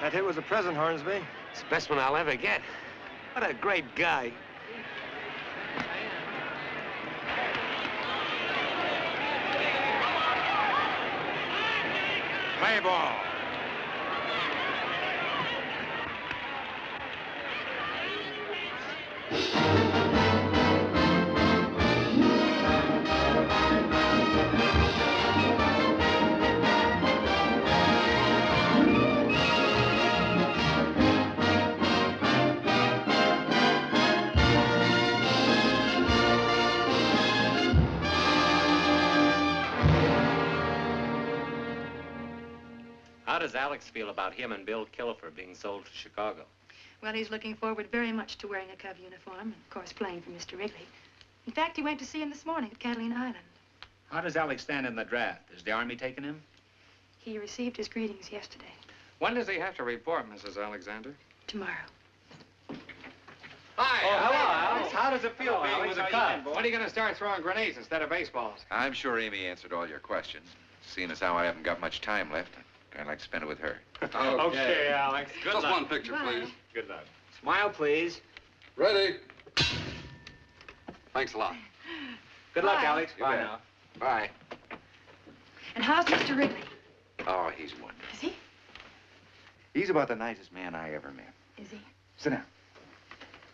[SPEAKER 16] That hit was a present, Hornsby. It's the best one I'll ever get. What a great guy.
[SPEAKER 5] Play ball.
[SPEAKER 7] How does Alex feel about him and Bill Killifer being sold to Chicago?
[SPEAKER 4] Well, he's looking forward very much to wearing a Cub uniform and, of course, playing for Mr. Wrigley. In fact, he went to see him this morning at Catalina Island.
[SPEAKER 20] How does Alex stand in the draft? Is the Army taking him?
[SPEAKER 4] He received his greetings yesterday.
[SPEAKER 5] When does he have to report, Mrs. Alexander?
[SPEAKER 4] Tomorrow.
[SPEAKER 5] Hi.
[SPEAKER 16] Oh, hello, Alex. How does it feel being with a Cub?
[SPEAKER 5] When are you going to start throwing grenades instead of baseballs?
[SPEAKER 2] I'm sure Aimee answered all your questions. Seeing as how I haven't got much time left, I'd like to spend it with her.
[SPEAKER 5] Okay, Alex.
[SPEAKER 16] Good
[SPEAKER 5] Just
[SPEAKER 16] luck.
[SPEAKER 5] one picture,
[SPEAKER 4] Bye.
[SPEAKER 5] please. Good luck.
[SPEAKER 16] Smile, please.
[SPEAKER 5] Ready.
[SPEAKER 16] Thanks a lot.
[SPEAKER 4] Good luck,
[SPEAKER 16] Bye.
[SPEAKER 4] Alex.
[SPEAKER 2] Bye now. Bye.
[SPEAKER 4] And how's Mr. Wrigley?
[SPEAKER 2] Oh, he's wonderful.
[SPEAKER 4] Is he?
[SPEAKER 2] He's about the nicest man I ever met.
[SPEAKER 4] Is he?
[SPEAKER 2] Sit down.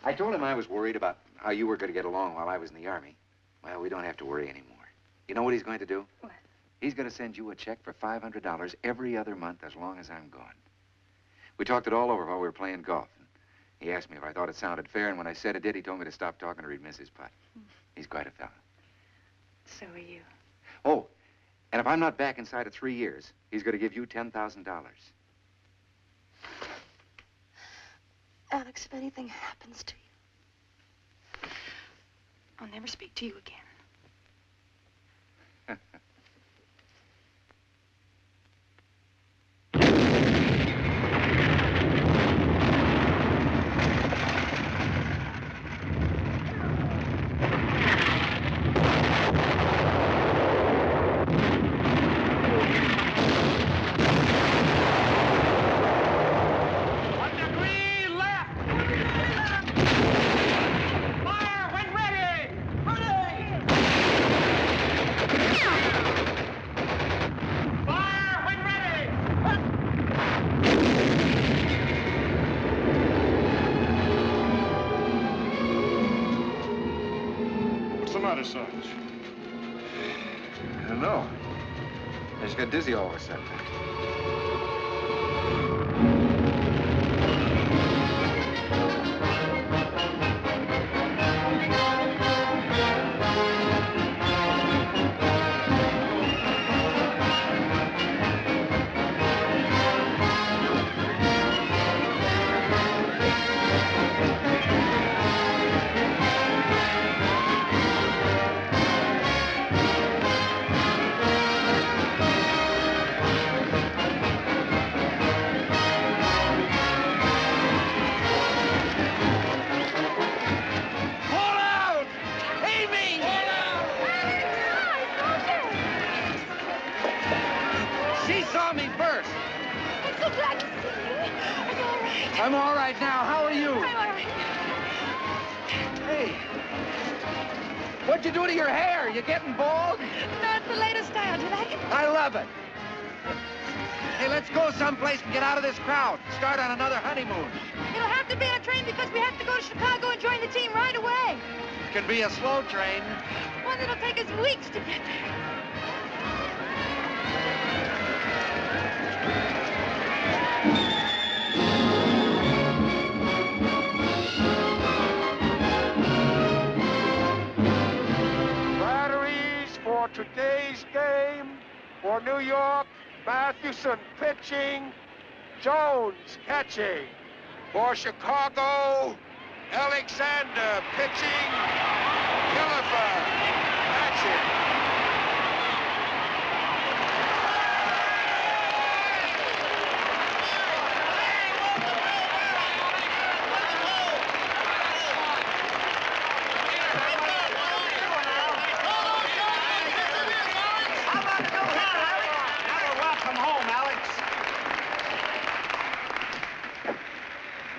[SPEAKER 2] I told him I was worried about how you were going to get along while I was in the Army. Well, we don't have to worry anymore. You know what he's going to do?
[SPEAKER 4] What?
[SPEAKER 2] He's going to send you a check for $500 every other month as long as I'm gone. We talked it all over while we were playing golf. He asked me if I thought it sounded fair, and when I said it did, he told me to stop talking or he'd miss his putt. He's quite a fella.
[SPEAKER 4] So are you.
[SPEAKER 2] Oh, and if I'm not back inside of 3 years, he's going to give you $10,000.
[SPEAKER 4] Alex, if anything happens to you, I'll never speak to you again.
[SPEAKER 8] Such?
[SPEAKER 2] I don't know. I just got dizzy all of a sudden. I'm all right now. How are you?
[SPEAKER 4] I'm all right.
[SPEAKER 2] Hey, what'd you do to your hair? You getting bald?
[SPEAKER 4] No, it's the latest style. Do you like it?
[SPEAKER 2] I love it. Hey, let's go someplace and get out of this crowd. Start on another honeymoon.
[SPEAKER 4] It'll have to be on a train because we have to go to Chicago and join the team right away.
[SPEAKER 2] It can be a slow train.
[SPEAKER 4] One that'll take us weeks to get there.
[SPEAKER 5] For today's game, for New York, Mathewson pitching, Jones catching. For Chicago, Alexander pitching, Gillifer catching.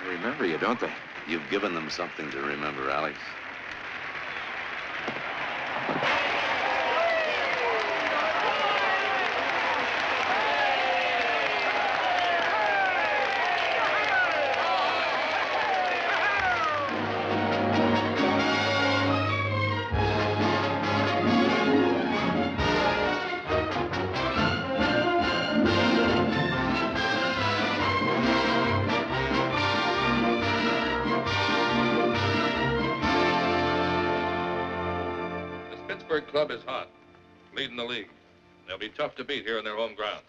[SPEAKER 14] Remember you, don't they? You've given them something to remember, Alex.
[SPEAKER 21] Club is hot, leading the league. They'll be tough to beat here in their home ground.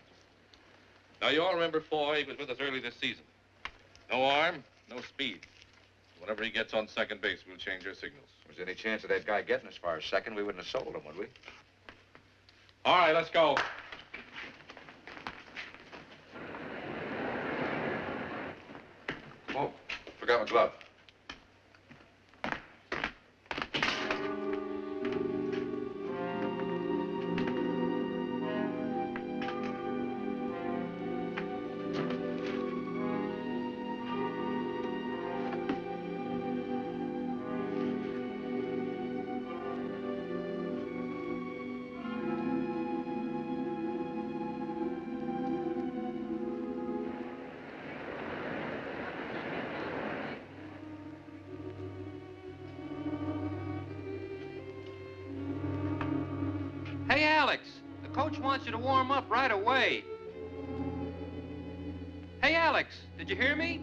[SPEAKER 21] Now, you all remember Foy. He was with us early this season. No arm, no speed. Whenever he gets on second base, we'll change our signals.
[SPEAKER 2] Was there any chance of that guy getting as far as second? We wouldn't have sold him, would we?
[SPEAKER 21] All right, let's go.
[SPEAKER 2] Oh, forgot my glove.
[SPEAKER 7] Hey, Alex, the coach wants you to warm up right away. Hey, Alex, did you hear me?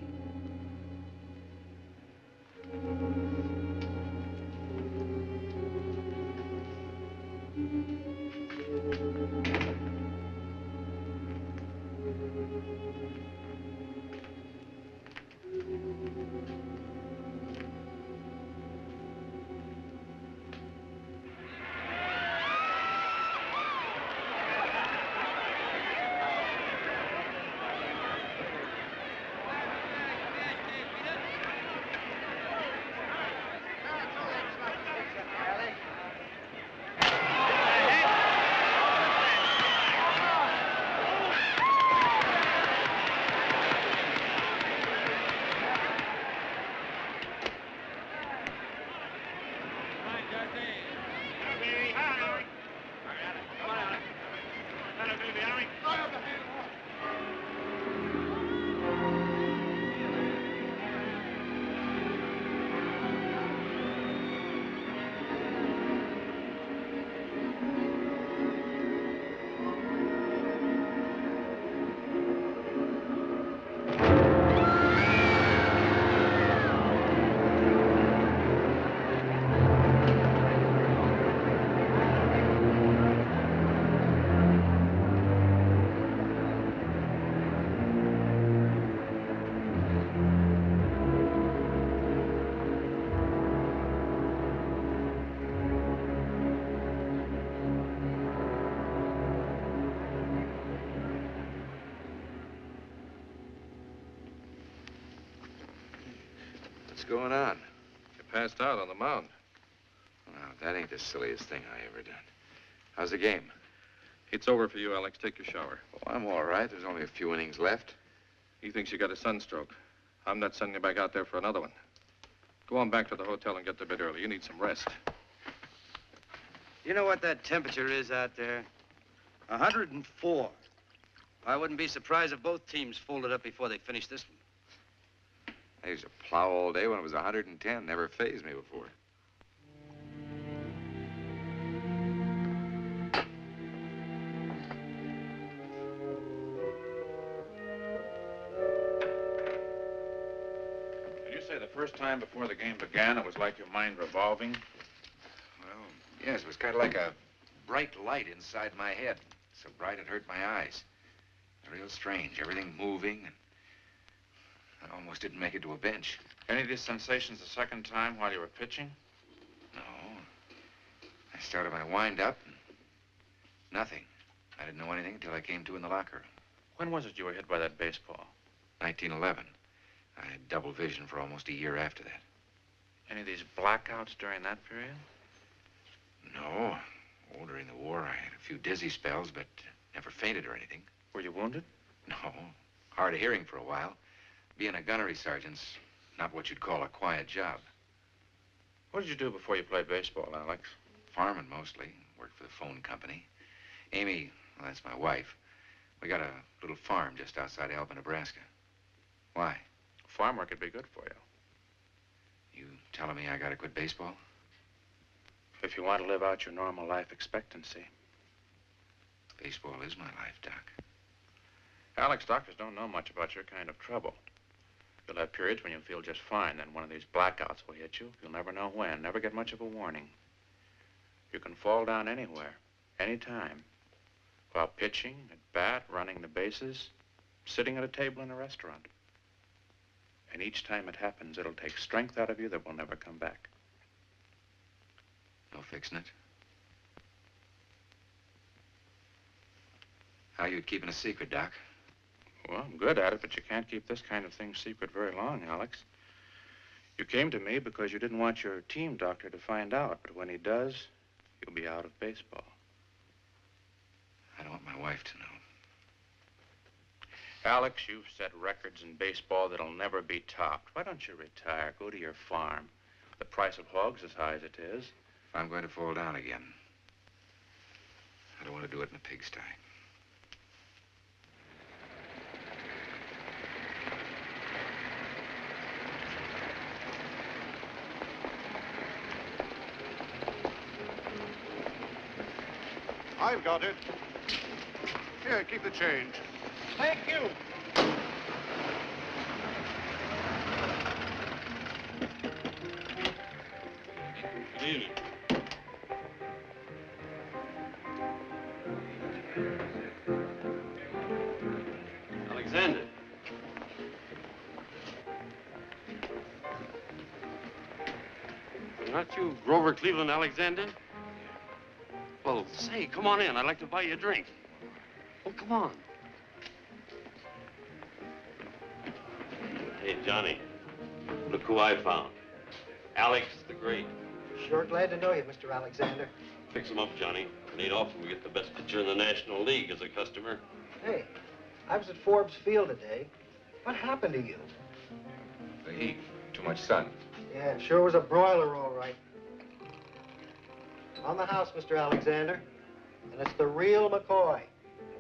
[SPEAKER 2] What's going on?
[SPEAKER 21] You passed out on the mound.
[SPEAKER 2] No, that ain't the silliest thing I ever done. How's the game?
[SPEAKER 21] It's over for you, Alex. Take your shower.
[SPEAKER 2] Oh, I'm all right. There's only a few innings left.
[SPEAKER 21] He thinks you got a sunstroke. I'm not sending you back out there for another one. Go on back to the hotel and get to bed early. You need some rest.
[SPEAKER 16] You know what that temperature is out there? 104. I wouldn't be surprised if both teams folded up before they finished this one.
[SPEAKER 2] I used to plow all day when it was 110. Never fazed me before.
[SPEAKER 20] Did you say the first time before the game began, it was like your mind revolving?
[SPEAKER 2] Well, yes, it was kind of like a bright light inside my head. So bright it hurt my eyes. Real strange. Everything moving. And I almost didn't make it to a bench.
[SPEAKER 20] Any of these sensations the second time while you were pitching?
[SPEAKER 2] No. I started my wind-up and nothing. I didn't know anything until I came to in the locker room.
[SPEAKER 20] When was it you were hit by that baseball?
[SPEAKER 2] 1911. I had double vision for almost a year after that.
[SPEAKER 20] Any of these blackouts during that period?
[SPEAKER 2] No. Oh, during the war, I had a few dizzy spells, but never fainted or anything.
[SPEAKER 20] Were you wounded?
[SPEAKER 2] No. Hard of hearing for a while. Being a gunnery sergeant's not what you'd call a quiet job.
[SPEAKER 20] What did you do before you played baseball, Alex?
[SPEAKER 2] Farming, mostly. Worked for the phone company. Aimee, well, that's my wife. We got a little farm just outside Alba, Nebraska. Why?
[SPEAKER 20] Farm work would be good for you.
[SPEAKER 2] You telling me I gotta quit baseball?
[SPEAKER 20] If you want to live out your normal life expectancy.
[SPEAKER 2] Baseball is my life, Doc.
[SPEAKER 20] Alex, doctors don't know much about your kind of trouble. You'll have periods when you'll feel just fine, then one of these blackouts will hit you. You'll never know when, never get much of a warning. You can fall down anywhere, anytime, while pitching, at bat, running the bases, sitting at a table in a restaurant. And each time it happens, it'll take strength out of you that will never come back.
[SPEAKER 2] No fixing it? How you keeping a secret, Doc?
[SPEAKER 20] Well, I'm good at it, but you can't keep this kind of thing secret very long, Alex. You came to me because you didn't want your team doctor to find out, but when he does, you'll be out of baseball.
[SPEAKER 2] I don't want my wife to know.
[SPEAKER 20] Alex, you've set records in baseball that'll never be topped. Why don't you retire, go to your farm? The price of hogs as high as it is.
[SPEAKER 2] If I'm going to fall down again, I don't want to do it in a pigsty.
[SPEAKER 8] I've got it. Here, keep the change.
[SPEAKER 16] Thank you.
[SPEAKER 21] Good evening.
[SPEAKER 9] Alexander. Aren't you Grover Cleveland Alexander? Well, say, come on in. I'd like to buy you a drink. Oh, come on. Hey, Johnny, look who I found. Alex the Great.
[SPEAKER 22] Sure glad to know you, Mr. Alexander.
[SPEAKER 9] Fix him up, Johnny. It ain't often we get the best pitcher in the National League as a customer.
[SPEAKER 22] Hey, I was at Forbes Field today. What happened to you?
[SPEAKER 2] The heat. Too much sun.
[SPEAKER 22] Yeah, it sure was a broiler, all right. On the house, Mr. Alexander. And it's the real McCoy.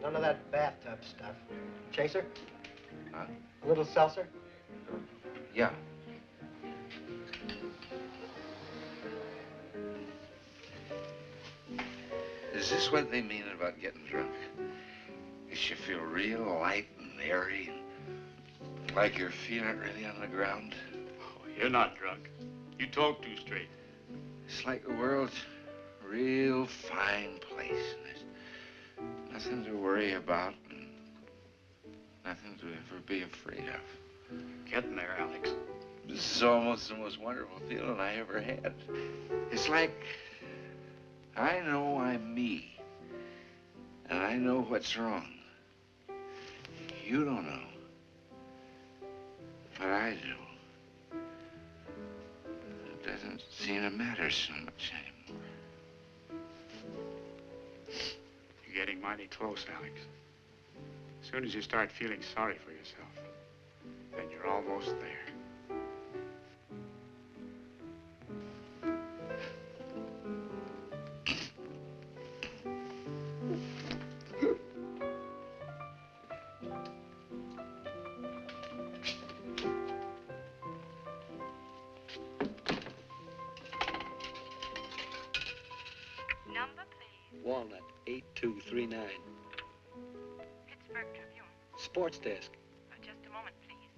[SPEAKER 22] None of that bathtub stuff. Chaser?
[SPEAKER 2] Huh?
[SPEAKER 22] A little seltzer?
[SPEAKER 2] Yeah. Is this what they mean about getting drunk? Makes you feel real light and airy, and like your feet aren't really on the ground?
[SPEAKER 9] Oh, you're not drunk. You talk too straight.
[SPEAKER 2] It's like the world's a real fine place, and there's nothing to worry about, and nothing to ever be afraid of.
[SPEAKER 9] Getting there, Alex.
[SPEAKER 2] This is almost the most wonderful feeling I ever had. It's like I know I'm me, and I know what's wrong. You don't know, but I do. seem to matter so much anymore.
[SPEAKER 5] You're getting mighty close, Alex. As soon as you start feeling sorry for yourself, then you're almost there.
[SPEAKER 10] Number, please.
[SPEAKER 13] Walnut, 8239.
[SPEAKER 10] Pittsburgh Tribune.
[SPEAKER 13] Sports desk.
[SPEAKER 10] Just a moment, please.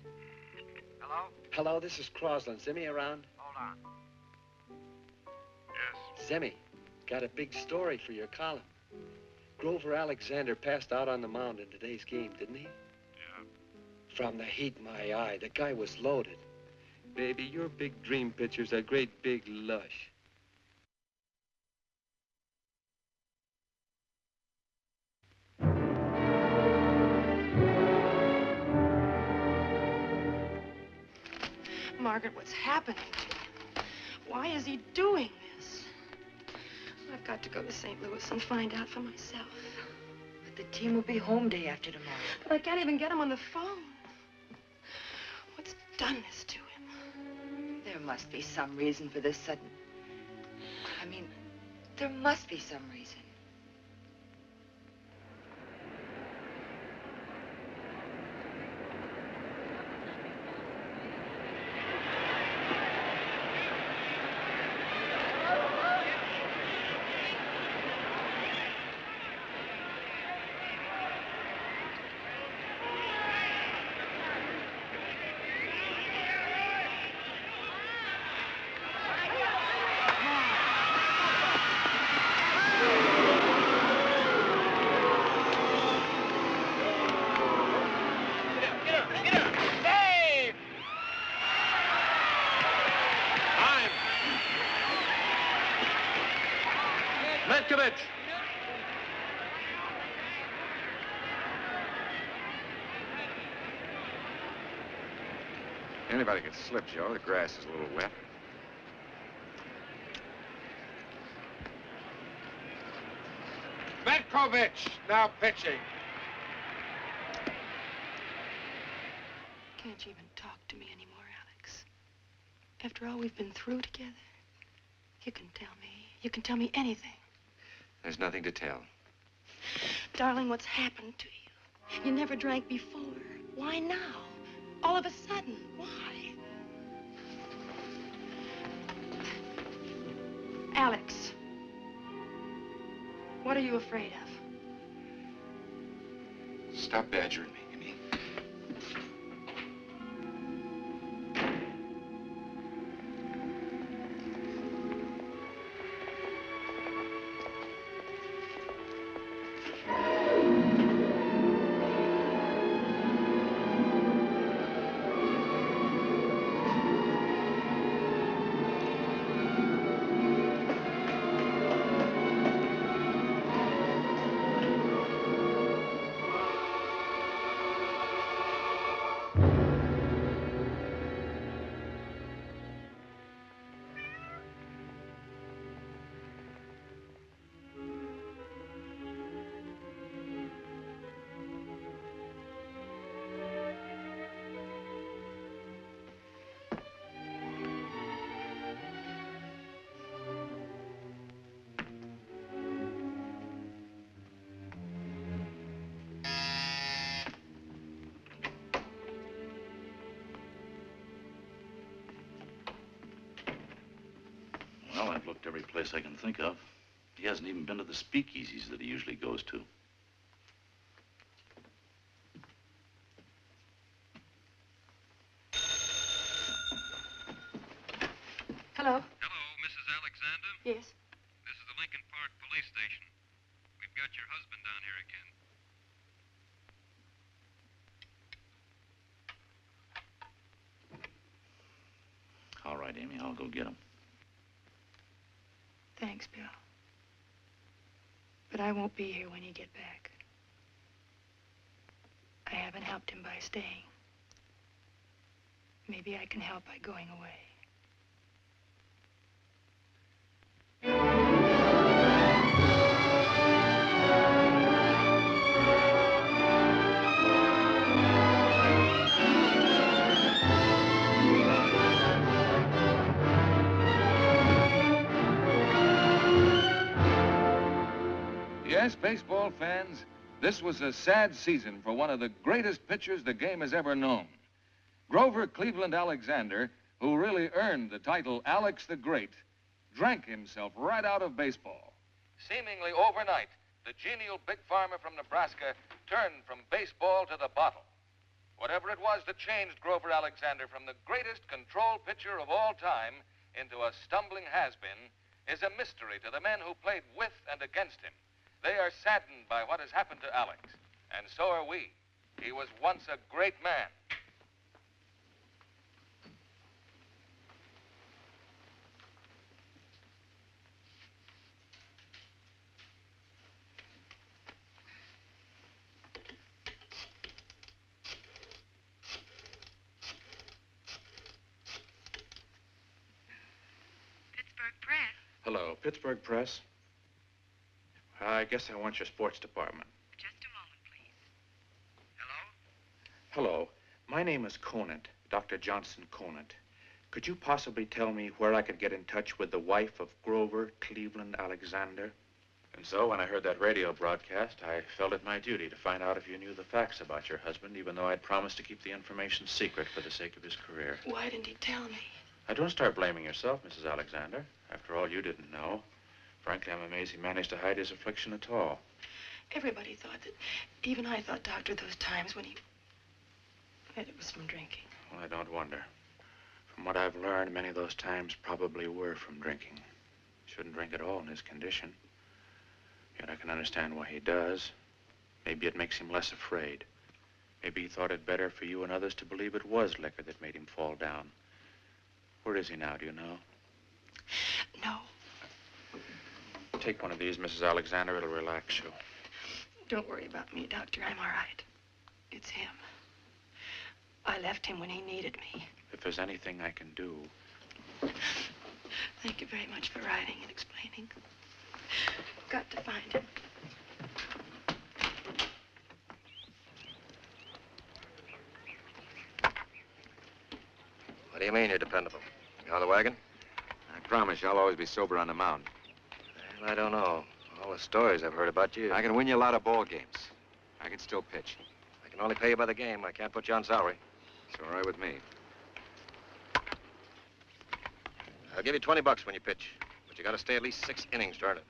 [SPEAKER 16] Hello?
[SPEAKER 13] Hello, this is Crosland. Zimmy around?
[SPEAKER 16] Hold on.
[SPEAKER 5] Yes.
[SPEAKER 13] Zimmy, got a big story for your column. Grover Alexander passed out on the mound in today's game, didn't he?
[SPEAKER 5] Yeah.
[SPEAKER 13] From the heat in my eye, the guy was loaded. Baby, your big dream picture's a great big lush.
[SPEAKER 3] Margaret, what's happening to him? Why is he doing this? I've got to go to St. Louis and find out for myself.
[SPEAKER 10] But the team will be home day after tomorrow.
[SPEAKER 3] But I can't even get him on the phone. What's done this to him?
[SPEAKER 10] There must be some reason for this sudden... I mean, there must be some reason.
[SPEAKER 2] Anybody could slip, Joe. The grass is a little wet.
[SPEAKER 12] Metkovich now pitching.
[SPEAKER 3] Can't you even talk to me anymore, Alex? After all we've been through together, you can tell me. You can tell me anything.
[SPEAKER 2] There's nothing to tell.
[SPEAKER 3] Darling, what's happened to you? You never drank before. Why now? All of a sudden, why? Alex, what are you afraid of?
[SPEAKER 2] Stop badgering me, Aimee.
[SPEAKER 14] Well, I've looked every place I can think of. He hasn't even been to the speakeasies that he usually goes to.
[SPEAKER 3] Hello?
[SPEAKER 23] Hello, Mrs. Alexander?
[SPEAKER 3] Yes?
[SPEAKER 23] This is the Lincoln Park Police Station. We've got your husband down here again.
[SPEAKER 14] All right, Aimee, I'll go get him.
[SPEAKER 3] Thanks, Bill. But I won't be here when you get back. I haven't helped him by staying. Maybe I can help by going away.
[SPEAKER 1] Yes, baseball fans, this was a sad season for one of the greatest pitchers the game has ever known. Grover Cleveland Alexander, who really earned the title Alex the Great, drank himself right out of baseball. Seemingly overnight, the genial big farmer from Nebraska turned from baseball to the bottle. Whatever it was that changed Grover Alexander from the greatest control pitcher of all time into a stumbling has-been is a mystery to the men who played with and against him. They are saddened by what has happened to Alex, and so are we. He was once a great man.
[SPEAKER 20] Hello, Pittsburgh Press. I guess I want your sports department.
[SPEAKER 23] Just a moment, please. Hello?
[SPEAKER 20] Hello, my name is Conant, Dr. Johnson Conant. Could you possibly tell me where I could get in touch with the wife of Grover Cleveland Alexander? And so, when I heard that radio broadcast, I felt it my duty to find out if you knew the facts about your husband, even though I'd promised to keep the information secret for the sake of his career.
[SPEAKER 3] Why didn't he tell me?
[SPEAKER 20] Now, don't start blaming yourself, Mrs. Alexander. After all, you didn't know. Frankly, I'm amazed he managed to hide his affliction at all.
[SPEAKER 3] Everybody thought that. Even I thought, Doctor, those times when he... that it was from drinking.
[SPEAKER 20] Well, I don't wonder. From what I've learned, many of those times probably were from drinking. Shouldn't drink at all in his condition. Yet I can understand why he does. Maybe it makes him less afraid. Maybe he thought it better for you and others to believe it was liquor that made him fall down. Where is he now, do you know?
[SPEAKER 3] No.
[SPEAKER 20] Take one of these, Mrs. Alexander. It'll relax you.
[SPEAKER 3] Don't worry about me, Doctor. I'm all right. It's him. I left him when he needed me.
[SPEAKER 20] If there's anything I can do...
[SPEAKER 3] Thank you very much for writing and explaining. Got to find him.
[SPEAKER 15] What do you mean you're dependable? You on the wagon?
[SPEAKER 2] I promise you I'll always be sober on the mound.
[SPEAKER 15] Well, I don't know. All the stories I've heard about you.
[SPEAKER 2] I can win you a lot of ball games. I can still pitch.
[SPEAKER 15] I can only pay you by the game. I can't put you on salary.
[SPEAKER 2] It's all right with me.
[SPEAKER 15] I'll give you $20 when you pitch, but you got to stay at least 6 innings to earn it.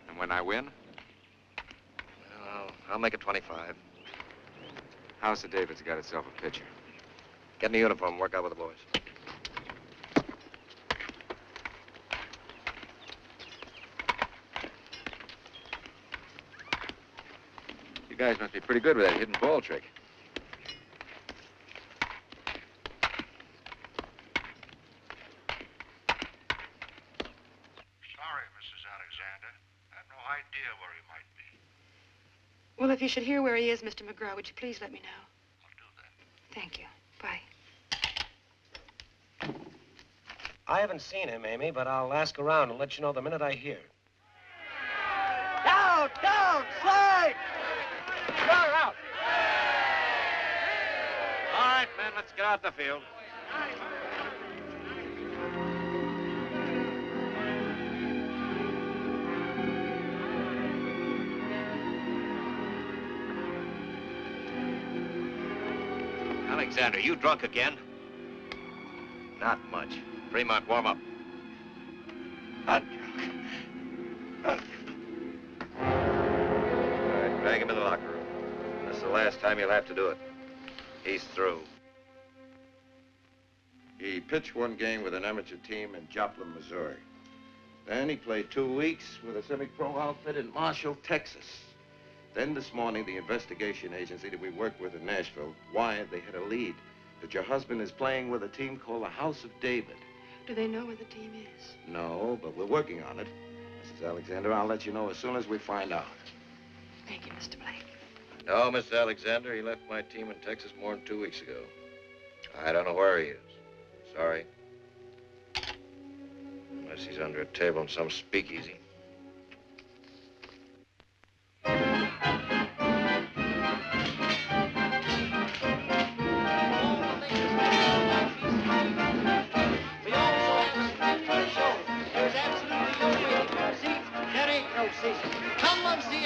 [SPEAKER 2] And when I win?
[SPEAKER 15] Well, I'll make it 25.
[SPEAKER 2] House of David's got itself a pitcher.
[SPEAKER 15] Get in the uniform and work out with the boys.
[SPEAKER 2] You guys must be pretty good with that hidden ball trick.
[SPEAKER 23] Sorry, Mrs. Alexander. I have no idea where he might be.
[SPEAKER 3] Well, if you should hear where he is, Mr. McGraw, would you please let me know?
[SPEAKER 23] I'll do that.
[SPEAKER 3] Thank you. Bye.
[SPEAKER 22] I haven't seen him, Amy, but I'll ask around and let you know the minute I hear.
[SPEAKER 7] Down, down, slide! You're out. All right, men, let's get out the field.
[SPEAKER 15] Alexander, you drunk again? Not much. Fremont, warm up. Not drunk. All right, drag him in the locker room. This is the last time you'll have to do it. He's through.
[SPEAKER 6] He pitched one game with an amateur team in Joplin, Missouri. Then he played 2 weeks with a semi-pro outfit in Marshall, Texas. Then this morning, the investigation agency that we work with in Nashville wired they had a lead that your husband is playing with a team called the House of David.
[SPEAKER 3] Do they know where the team is?
[SPEAKER 6] No, but we're working on it. Mrs. Alexander, I'll let you know as soon as we find out.
[SPEAKER 3] Thank you, Mr. Blake.
[SPEAKER 15] No, Mr. Alexander, he left my team in Texas more than 2 weeks ago. I don't know where he is. Sorry. Unless he's under a table in some speakeasy.
[SPEAKER 22] Come on, see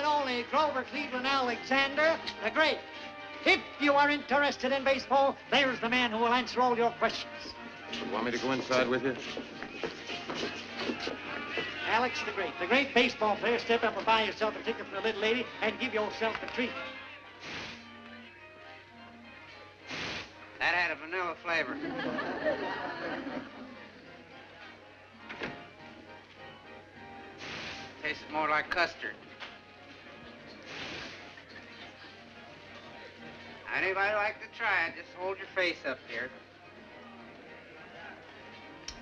[SPEAKER 11] only Grover Cleveland Alexander, the great. If you are interested in baseball, there's the man who will answer all your questions.
[SPEAKER 6] You want me to go inside with you?
[SPEAKER 11] Alex the great baseball player. Step up and buy yourself a ticket for a little lady and give yourself a treat.
[SPEAKER 16] That had a vanilla flavor. Tasted more like custard. Anybody like to try it, just hold your face up here.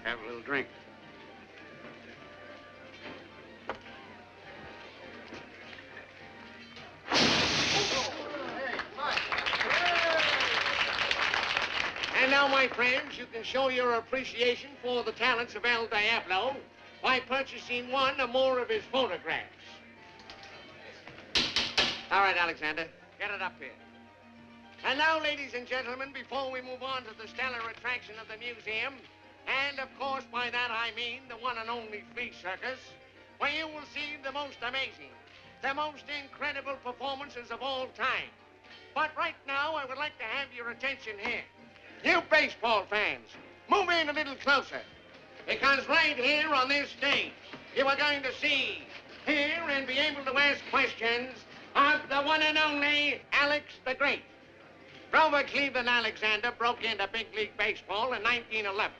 [SPEAKER 16] Have a little drink.
[SPEAKER 5] And now, my friends, you can show your appreciation for the talents of El Diablo by purchasing one or more of his photographs. All right, Alexander, get it up here. And now, ladies and gentlemen, before we move on to the stellar attraction of the museum, and of course by that I mean the one and only flea circus, where you will see the most amazing, the most incredible performances of all time. But right now, I would like to have your attention here. You baseball fans, move in a little closer, because right here on this stage, you are going to see, hear, and be able to ask questions of the one and only Alex the Great. Grover Cleveland Alexander broke into big league baseball in 1911.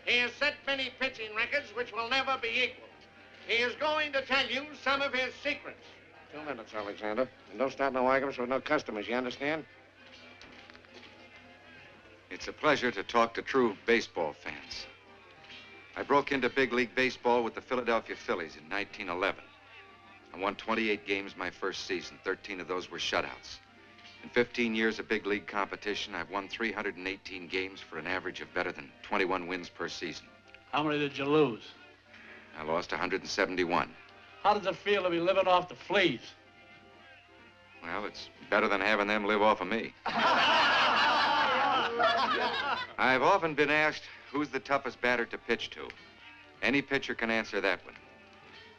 [SPEAKER 5] He has set many pitching records which will never be equaled. He is going to tell you some of his secrets.
[SPEAKER 2] 2 minutes, Alexander. And don't start no arguments with no customers, you understand?
[SPEAKER 17] It's a pleasure to talk to true baseball fans. I broke into big league baseball with the Philadelphia Phillies in 1911. I won 28 games my first season. 13 of those were shutouts. In 15 years of big league competition, I've won 318 games for an average of better than 21 wins per season.
[SPEAKER 18] How many did you lose?
[SPEAKER 17] I lost 171.
[SPEAKER 18] How does it feel to be living off the fleas?
[SPEAKER 17] Well, it's better than having them live off of me. I've often been asked, who's the toughest batter to pitch to? Any pitcher can answer that one.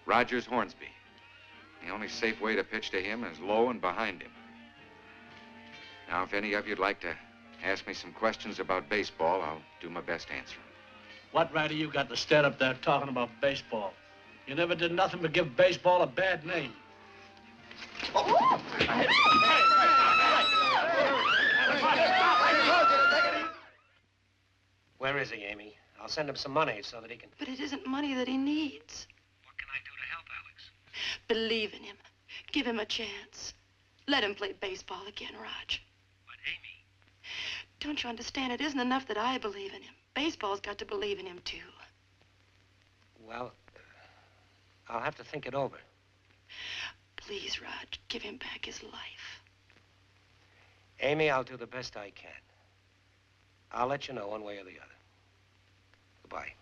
[SPEAKER 17] Rogers Hornsby. The only safe way to pitch to him is low and behind him. Now, if any of you'd like to ask me some questions about baseball, I'll do my best to answer them.
[SPEAKER 18] What right have you got to stand up there talking about baseball? You never did nothing but give baseball a bad name.
[SPEAKER 7] Where is he, Aimee? I'll send him some money so that he can...
[SPEAKER 3] But it isn't money that he needs.
[SPEAKER 23] What can I do to help, Alex?
[SPEAKER 3] Believe in him. Give him a chance. Let him play baseball again, Raj.
[SPEAKER 23] But, Aimee...
[SPEAKER 3] Don't you understand? It isn't enough that I believe in him. Baseball's got to believe in him, too.
[SPEAKER 7] Well, I'll have to think it over.
[SPEAKER 3] Please, Raj, give him back his life.
[SPEAKER 7] Aimee, I'll do the best I can. I'll let you know one way or the other. Goodbye.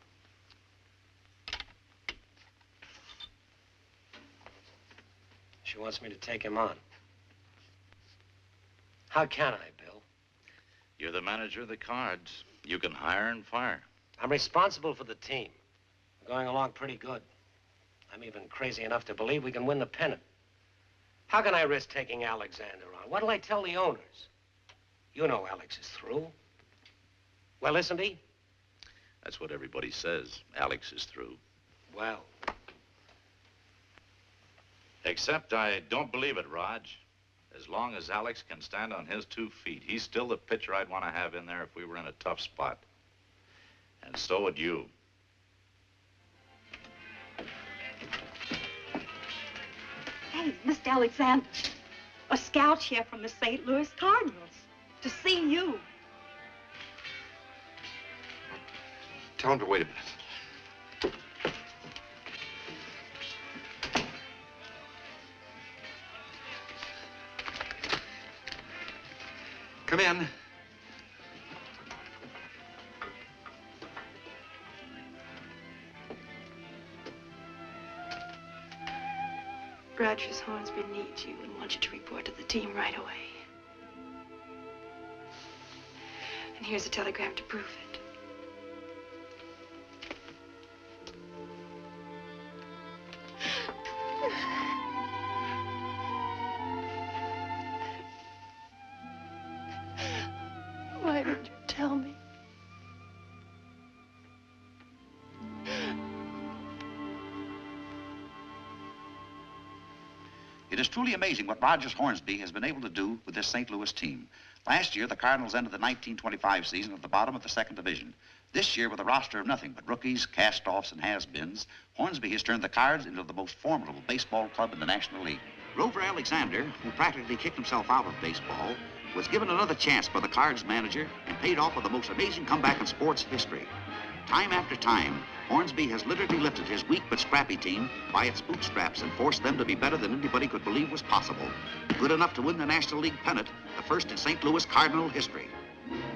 [SPEAKER 7] She wants me to take him on. How can I, Bill?
[SPEAKER 14] You're the manager of the Cards. You can hire and fire.
[SPEAKER 7] I'm responsible for the team. We're going along pretty good. I'm even crazy enough to believe we can win the pennant. How can I risk taking Alexander on? What'll I tell the owners? You know Alex is through. Well, isn't he?
[SPEAKER 14] That's what everybody says. Alex is through.
[SPEAKER 7] Well.
[SPEAKER 14] Except I don't believe it, Raj. As long as Alex can stand on his 2 feet, he's still the pitcher I'd want to have in there if we were in a tough spot. And so would you.
[SPEAKER 24] Hey, Mr. Alexander, a scout here from the St. Louis Cardinals to see you.
[SPEAKER 2] Tell him to wait a minute. Come in.
[SPEAKER 3] Rogers Hornsby needs you and wants you to report to the team right away. And here's a telegram to prove it.
[SPEAKER 4] It is truly amazing what Rogers Hornsby has been able to do with this St. Louis team. Last year, the Cardinals ended the 1925 season at the bottom of the second division. This year, with a roster of nothing but rookies, cast-offs, and has-beens, Hornsby has turned the Cards into the most formidable baseball club in the National League. Grover Alexander, who practically kicked himself out of baseball, was given another chance by the Cards manager and paid off with the most amazing comeback in sports history. Time after time, Hornsby has literally lifted his weak but scrappy team by its bootstraps and forced them to be better than anybody could believe was possible. Good enough to win the National League pennant, the first in St. Louis Cardinal history.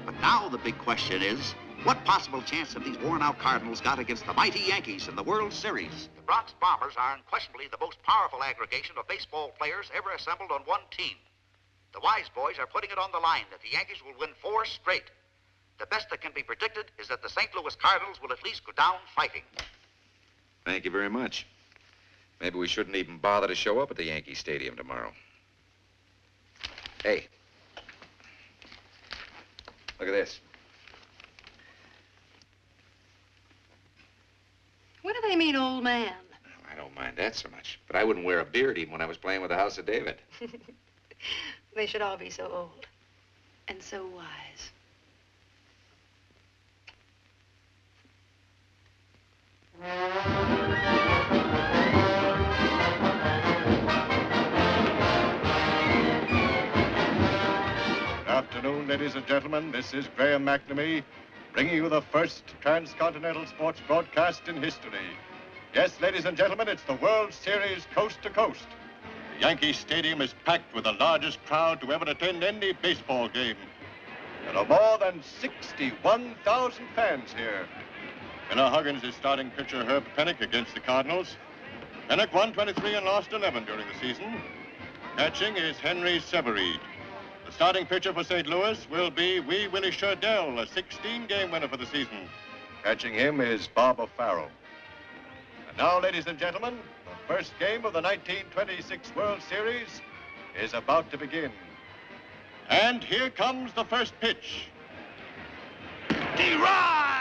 [SPEAKER 4] But now the big question is, what possible chance have these worn-out Cardinals got against the mighty Yankees in the World Series? The Bronx Bombers are unquestionably the most powerful aggregation of baseball players ever assembled on one team. The wise boys are putting it on the line that the Yankees will win 4 straight. The best that can be predicted is that the St. Louis Cardinals will at least go down fighting.
[SPEAKER 17] Thank you very much. Maybe we shouldn't even bother to show up at the Yankee Stadium tomorrow. Hey. Look at this.
[SPEAKER 3] What do they mean, old man?
[SPEAKER 17] I don't mind that so much. But I wouldn't wear a beard even when I was playing with the House of David.
[SPEAKER 3] They should all be so old and so wise.
[SPEAKER 8] Good afternoon, ladies and gentlemen. This is Graham McNamee, bringing you the first transcontinental sports broadcast in history. Yes, ladies and gentlemen, it's the World Series coast to coast. The Yankee Stadium is packed with the largest crowd to ever attend any baseball game. There are more than 61,000 fans here. Miller Huggins is starting pitcher Herb Pennock against the Cardinals. Pennock won 23 and lost 11 during the season. Catching is Henry Severeid. The starting pitcher for St. Louis will be Wee Willie Sherdill, a 16-game winner for the season. Catching him is Bob O'Farrell. And now, ladies and gentlemen, the first game of the 1926 World Series is about to begin. And here comes the first pitch.
[SPEAKER 5] D-Rye!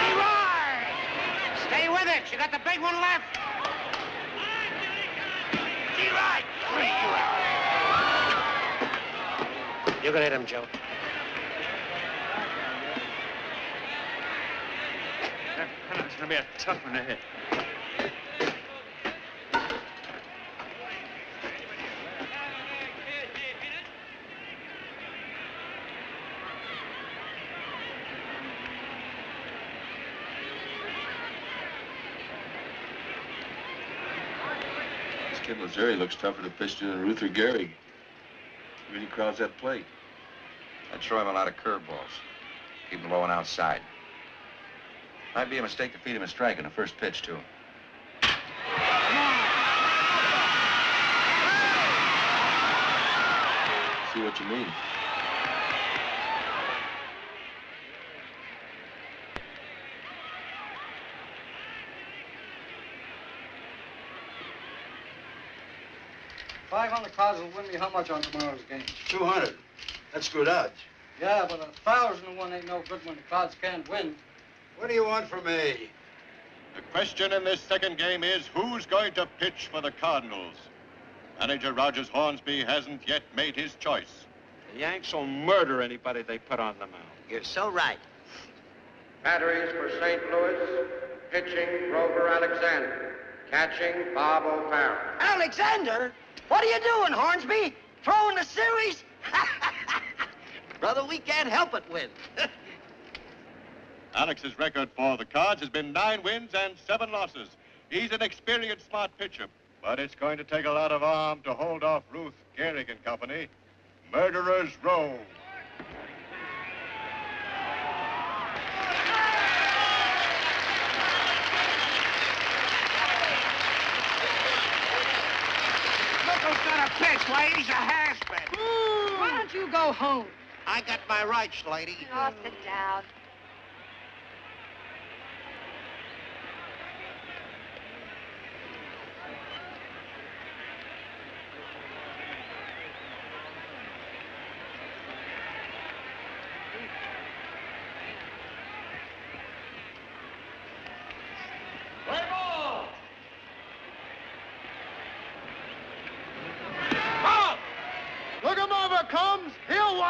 [SPEAKER 5] D-Rye! Stay with it. You got the big one left. D-Rye!
[SPEAKER 7] You can hit him, Joe.
[SPEAKER 20] It's going to be a tough one to hit.
[SPEAKER 6] This kid Missouri looks tougher to pitch to than Ruther Gehrig. Really crowds that plate.
[SPEAKER 17] I'd throw him a lot of curveballs. Keep him low and outside. Might be a mistake to feed him a strike in the first pitch, too.
[SPEAKER 6] See what you mean.
[SPEAKER 19] $500 will win me how much on tomorrow's game?
[SPEAKER 16] 200. That's good odds.
[SPEAKER 19] Yeah, but 1,000 to 1 ain't no good when the Cards can't win.
[SPEAKER 12] What do you want from me?
[SPEAKER 8] The question in this second game is who's going to pitch for the Cardinals? Manager Rogers Hornsby hasn't yet made his choice.
[SPEAKER 20] The Yanks will murder anybody they put on the mound.
[SPEAKER 5] You're so right. Batteries for St. Louis. Pitching, Grover Alexander. Catching, Bob O'Farrell.
[SPEAKER 21] Alexander? What are you doing, Hornsby? Throwing the series? Brother, we can't help it win.
[SPEAKER 8] Alex's record for the Cards has been 9 wins and 7 losses. He's an experienced, smart pitcher, but it's going to take a lot of arm to hold off Ruth Gehrig and company. Murderers Row.
[SPEAKER 5] Look who's gonna pitch, ladies. A has-been.
[SPEAKER 3] Why don't you go home?
[SPEAKER 5] I got my rights, lady.
[SPEAKER 10] Oh, sit down.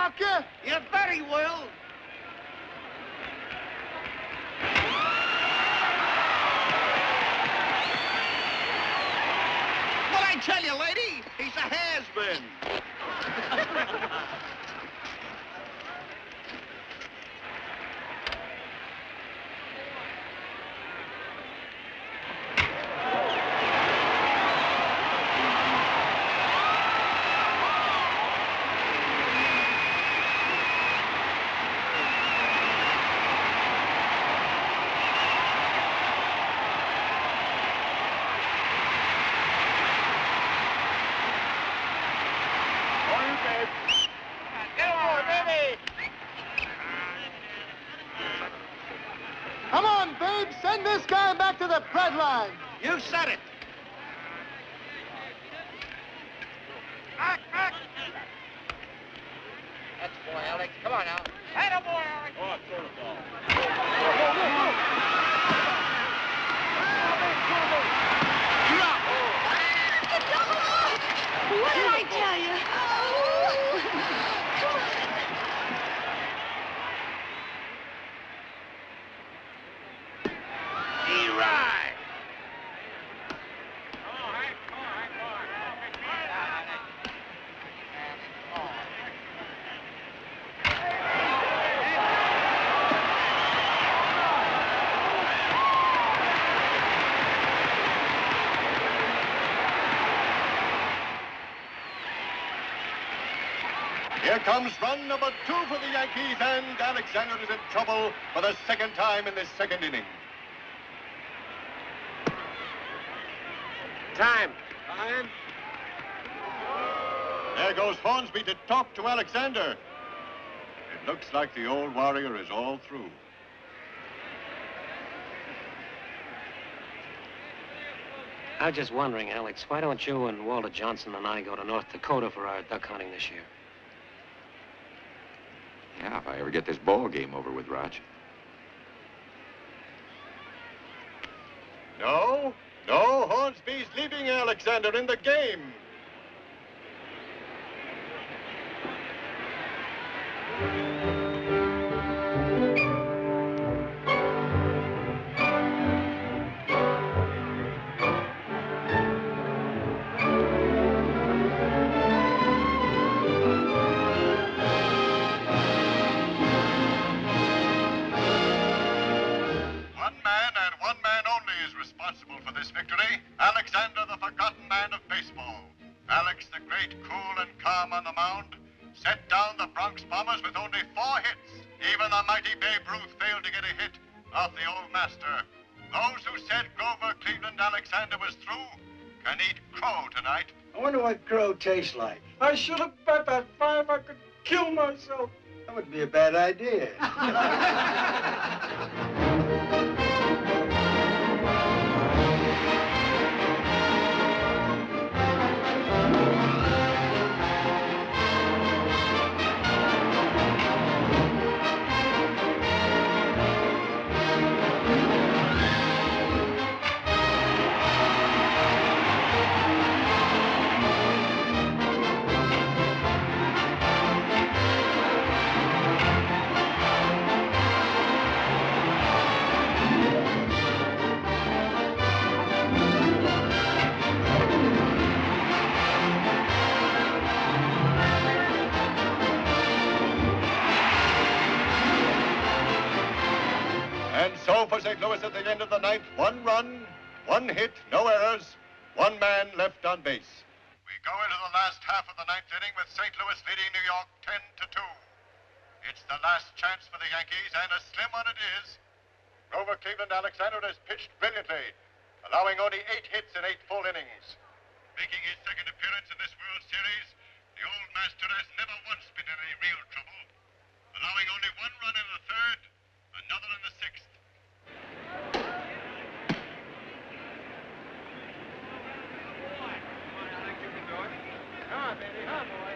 [SPEAKER 1] walk you?
[SPEAKER 5] You bet he will. What I tell you, lady? He's a has-been.
[SPEAKER 1] Come on, babe. Send this guy back to the bread line.
[SPEAKER 5] You said it.
[SPEAKER 21] That's the boy, Alex. Come on now.
[SPEAKER 5] Hey, the boy, Alex.
[SPEAKER 21] Oh, throw the ball.
[SPEAKER 24] What did I tell you?
[SPEAKER 8] Here comes run number 2 for the Yankees, and Alexander is in trouble for the second time in this second inning.
[SPEAKER 5] Time.
[SPEAKER 8] There goes Hornsby to talk to Alexander. It looks like the old warrior is all through.
[SPEAKER 7] I was just wondering, Alex, why don't you and Walter Johnson and I go to North Dakota for our duck hunting this year?
[SPEAKER 17] Yeah, if I ever get this ball game over with, Raj.
[SPEAKER 8] No, Hornsby's leaving Alexander in the game. Responsible for this victory, Alexander, the forgotten man of baseball. Alex, the great, cool and calm on the mound, set down the Bronx Bombers with only 4 hits. Even the mighty Babe Ruth failed to get a hit off the old master. Those who said Grover Cleveland Alexander was through can eat crow tonight.
[SPEAKER 22] I wonder what crow tastes like.
[SPEAKER 1] I should have bet that 5 I could kill myself.
[SPEAKER 22] That would be a bad idea.
[SPEAKER 8] So for St. Louis at the end of the ninth, 1 run, 1 hit, no errors, 1 man left on base. We go into the last half of the 9th inning with St. Louis leading New York 10-2. It's the last chance for the Yankees, and a slim one it is. Grover Cleveland Alexander has pitched brilliantly, allowing only 8 hits in 8 full innings. Making his second appearance in this World Series, the old master has never once been in any real trouble, allowing only 1 run in the 3rd, another in the 6th.
[SPEAKER 5] Come on, baby. Come on, boy.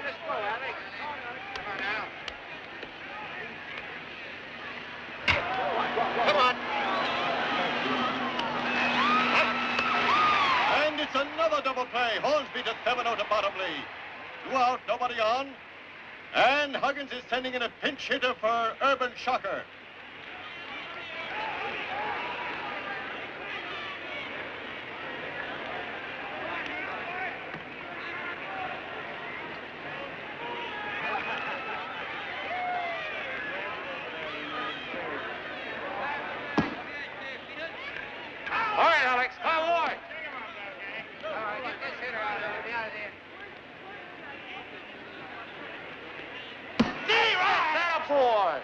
[SPEAKER 5] Let's go, Alex. Come on now. Come on.
[SPEAKER 8] nobody on. And Huggins is sending in a pinch hitter for Urban Shocker.
[SPEAKER 5] All right, Alex. Come on. All right, get this hitter out of there. Out of there. That boy. All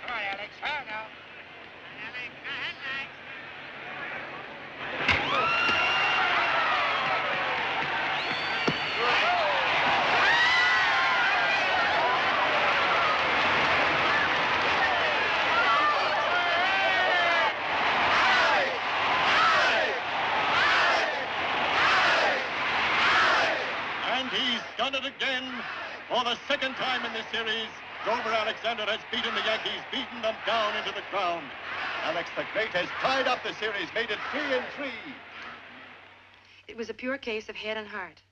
[SPEAKER 5] right, Alex. Hard now.
[SPEAKER 8] And he's done it again. For the second time in this series, Grover Alexander has beaten the Yankees, beaten them down into the ground. Alex the Great has tied up the series, made it 3-3.
[SPEAKER 3] It was a pure case of head and heart.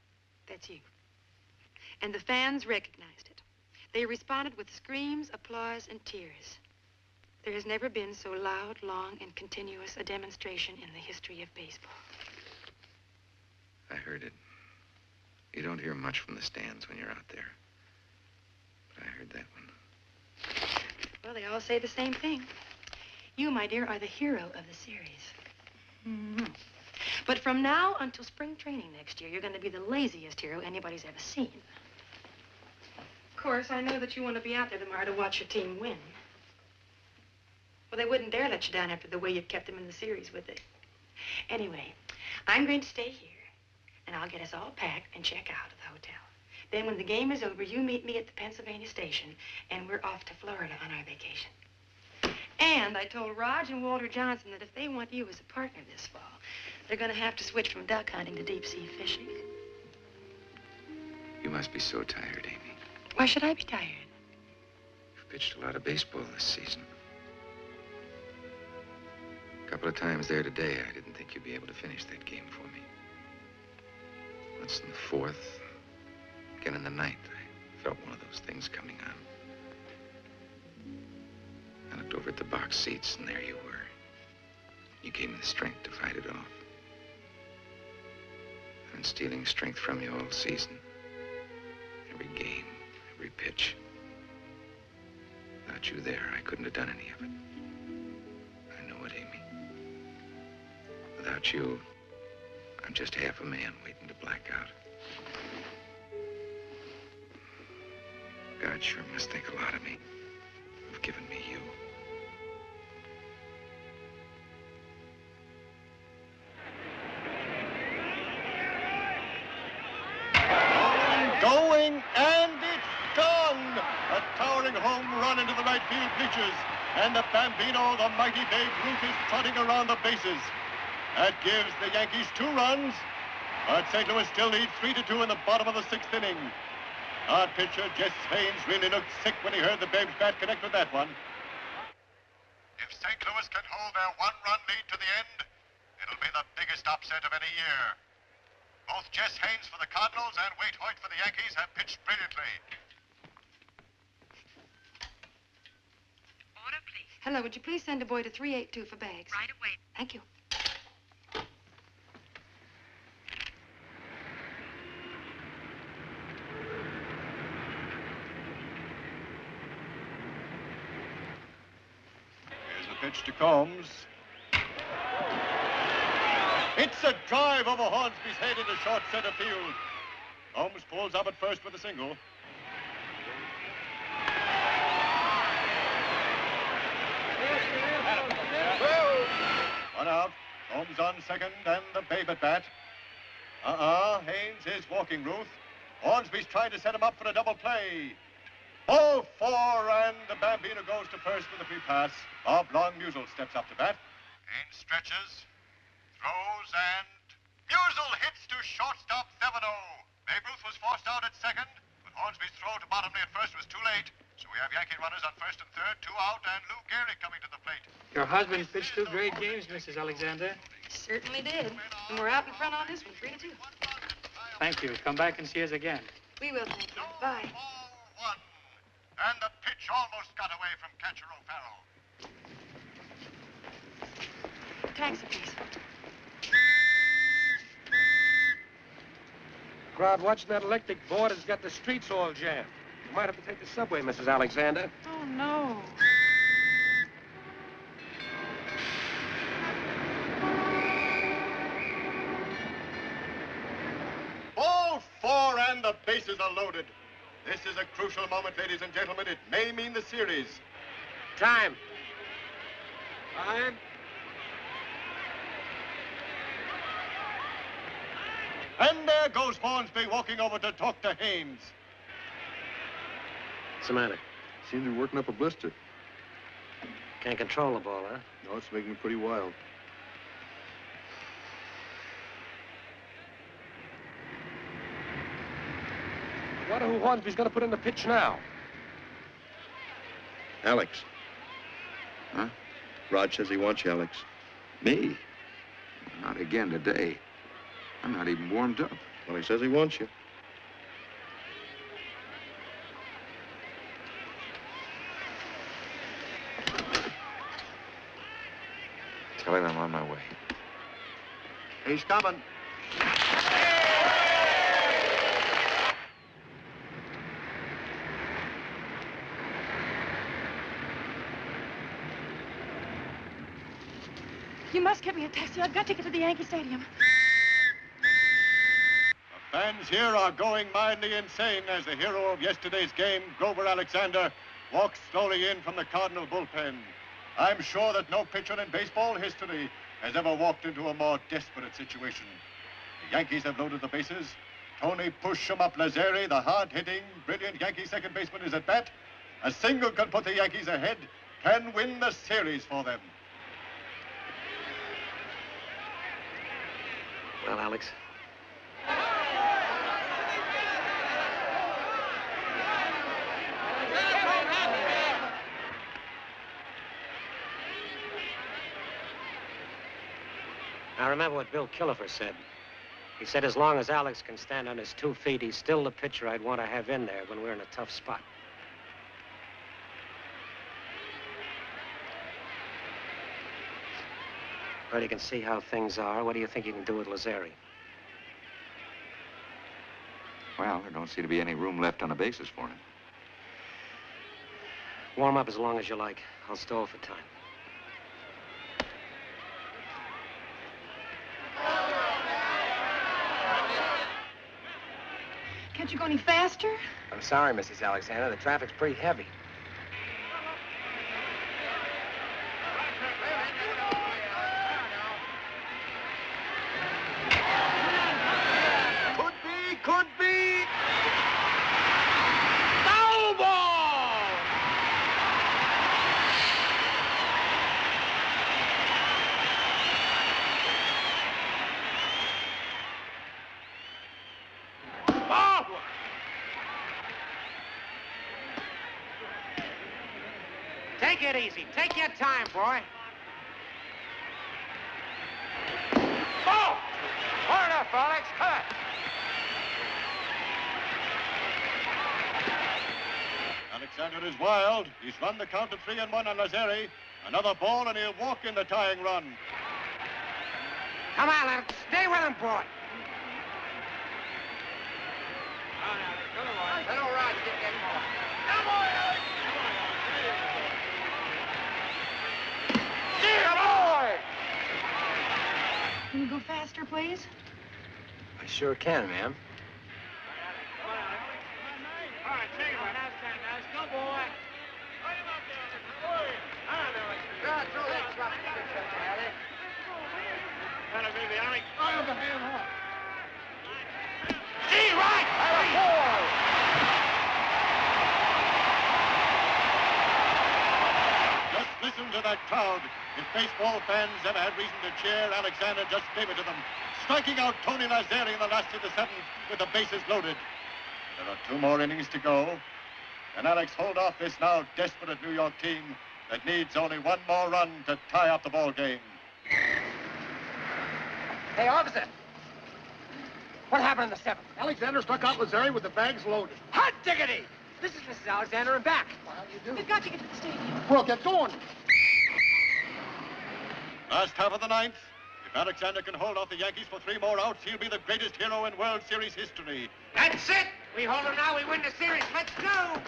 [SPEAKER 3] That's you. And the fans recognized it. They responded with screams, applause, and tears. There has never been so loud, long, and continuous a demonstration in the history of baseball.
[SPEAKER 2] I heard it. You don't hear much from the stands when you're out there. But I heard that one.
[SPEAKER 3] Well, they all say the same thing. You, my dear, are the hero of the series. Mm-hmm. But from now until spring training next year, you're going to be the laziest hero anybody's ever seen. Of course, I know that you want to be out there tomorrow to watch your team win. Well, they wouldn't dare let you down after the way you've kept them in the series, would they? Anyway, I'm going to stay here, and I'll get us all packed and check out of the hotel. Then when the game is over, you meet me at the Pennsylvania station, and we're off to Florida on our vacation. And I told Raj and Walter Johnson that if they want you as a partner this fall, they're going to have to switch from duck hunting to deep-sea fishing.
[SPEAKER 2] You must be so tired, Aimee.
[SPEAKER 3] Why should I be tired?
[SPEAKER 2] You've pitched a lot of baseball this season. A couple of times there today, I didn't think you'd be able to finish that game for me. Once in the fourth, again in the ninth, I felt one of those things coming on. I looked over at the box seats, and there you were. You gave me the strength to fight it off. I've been stealing strength from you all season. Every game, every pitch. Without you there, I couldn't have done any of it. I know it, Aimee. Without you, I'm just half a man waiting to black out. God sure must think a lot of me. You've given me you.
[SPEAKER 8] Going, and it's done! A towering home run into the right field bleachers. And the Bambino, the mighty Babe Ruth, is trotting around the bases. That gives the Yankees 2 runs, but St. Louis still leads 3-2 in the bottom of the 6th inning. Our pitcher, Jess Haynes, really looked sick when he heard the Babe's bat connect with that one. If St. Louis can hold their 1-run lead to the end, it'll be the biggest upset of any year. Both Jess Haynes for the Cardinals and Wade Hoyt for the Yankees have pitched brilliantly.
[SPEAKER 3] Order, please. Hello, would you please send a boy to 382 for bags? Right away. Thank you.
[SPEAKER 8] Here's the pitch to Combs. It's a drive over Hornsby's head into short center field. Combs pulls up at first with a single. One out. Combs on second and the Babe at bat. Haynes is walking Ruth. Hornsby's trying to set him up for a double play. Ball 4, and the Bambino goes to first with a free pass. Bob Long-Musel steps up to bat. Haynes stretches. Throws, and Musel hits to shortstop 7-0. Babe Ruth was forced out at second, but Hornsby's throw to bottom at first was too late. So we have Yankee runners on first and third, 2 out, and Lou Gehrig coming to the plate.
[SPEAKER 7] Your husband pitched 2 great games, Mrs. Alexander.
[SPEAKER 3] Certainly did. And we're out in front on this one, 3-2.
[SPEAKER 19] Thank you. Come back and see us again.
[SPEAKER 3] We will, thank you. Bye.
[SPEAKER 8] Ball one. And the pitch almost got away from catcher O'Farrell.
[SPEAKER 3] Taxi, please.
[SPEAKER 9] Crowd watching that electric board has got the streets all jammed. You might have to take the subway, Mrs. Alexander.
[SPEAKER 3] Oh, no.
[SPEAKER 8] Ball four, and the bases are loaded. This is a crucial moment, ladies and gentlemen. It may mean the series.
[SPEAKER 9] Time. Time.
[SPEAKER 8] And there goes Hornsby walking over to talk to Haynes.
[SPEAKER 9] What's the matter?
[SPEAKER 11] Seems to be working up a blister.
[SPEAKER 9] Can't control the ball, huh?
[SPEAKER 11] No, it's making it pretty wild.
[SPEAKER 9] I wonder who Hornsby's going to put in the pitch now.
[SPEAKER 11] Alex.
[SPEAKER 6] Huh?
[SPEAKER 11] Rod says he wants you, Alex.
[SPEAKER 6] Me? Not again today. I'm not even warmed up.
[SPEAKER 11] Well, he says he wants you.
[SPEAKER 6] Tell him I'm on my way.
[SPEAKER 8] He's coming.
[SPEAKER 3] You must get me a taxi. I've got to get to the Yankee Stadium.
[SPEAKER 8] The fans here are going mildly insane as the hero of yesterday's game, Grover Alexander, walks slowly in from the Cardinal bullpen. I'm sure that no pitcher in baseball history has ever walked into a more desperate situation. The Yankees have loaded the bases. Tony push-em-up Lazzeri, the hard-hitting, brilliant Yankee second baseman, is at bat. A single can put the Yankees ahead, can win the series for them.
[SPEAKER 9] Well, Alex. I remember what Bill Killifer said. He said as long as Alex can stand on his 2 feet, he's still the pitcher I'd want to have in there when we're in a tough spot. Well, you can see how things are. What do you think you can do with Lazzeri?
[SPEAKER 6] Well, there don't seem to be any room left on the bases for him.
[SPEAKER 9] Warm up as long as you like. I'll stall for time.
[SPEAKER 3] Can't you go any faster?
[SPEAKER 9] I'm sorry, Mrs. Alexander. The traffic's pretty heavy.
[SPEAKER 5] Could be. Foul ball! Ball! Take it easy. Take your time, boy. Ball! Hard enough, Alex. Cut.
[SPEAKER 8] Alexander is wild. He's run the count to 3-1 on Lazzeri. Another ball, and he'll walk in the tying run.
[SPEAKER 5] Come on, Alex. Stay with him, boy.
[SPEAKER 3] Can you go faster, please?
[SPEAKER 9] I sure can, ma'am.
[SPEAKER 8] Just listen to that crowd. If baseball fans ever had reason to cheer, Alexander just gave it to them, striking out Tony Lazzeri in the last of the 7th with the bases loaded. There are 2 more innings to go. Can Alex hold off this now desperate New York team that needs only 1 more run to tie up the ball game?
[SPEAKER 5] Hey, officer. What happened in the seventh?
[SPEAKER 1] Alexander struck out Lazari with the bags loaded.
[SPEAKER 5] Hot diggity! This is Mrs. Alexander and back.
[SPEAKER 1] Well, how do you do?
[SPEAKER 24] We've got to get to the stadium.
[SPEAKER 1] Well, get going.
[SPEAKER 8] Last half of the ninth. If Alexander can hold off the Yankees for 3 more outs, he'll be the greatest hero in World Series history.
[SPEAKER 5] That's it! We hold him now, we win the series. Let's go!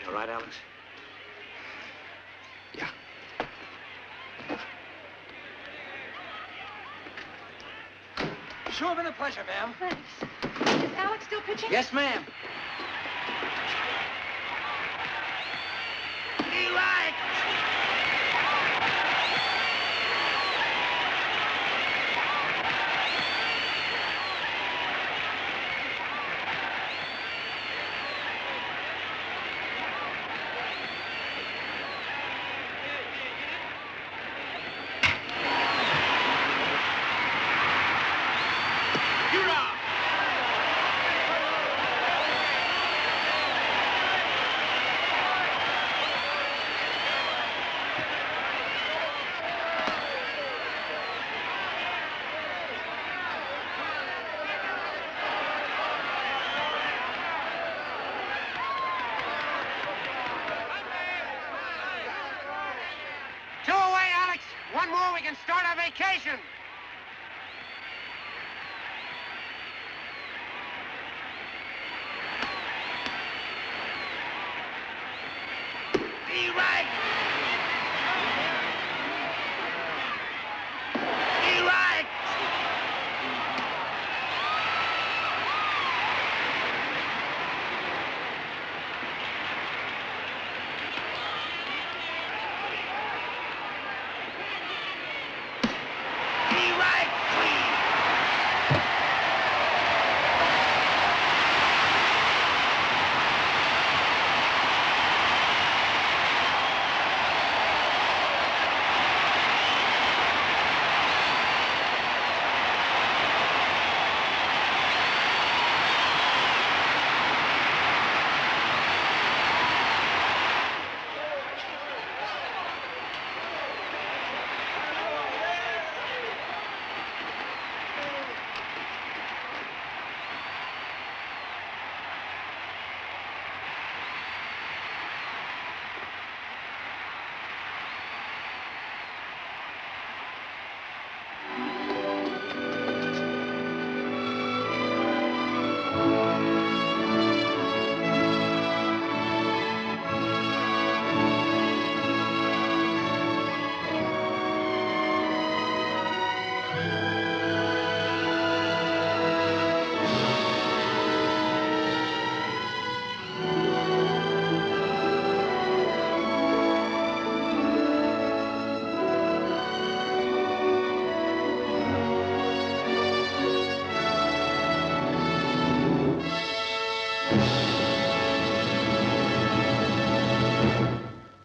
[SPEAKER 16] You all right, Alex?
[SPEAKER 2] Yeah.
[SPEAKER 5] Sure been a pleasure, ma'am.
[SPEAKER 24] Thanks. Is Alex still pitching?
[SPEAKER 5] Yes, ma'am. Eli! Two away, Alex. One more, we can start our vacation.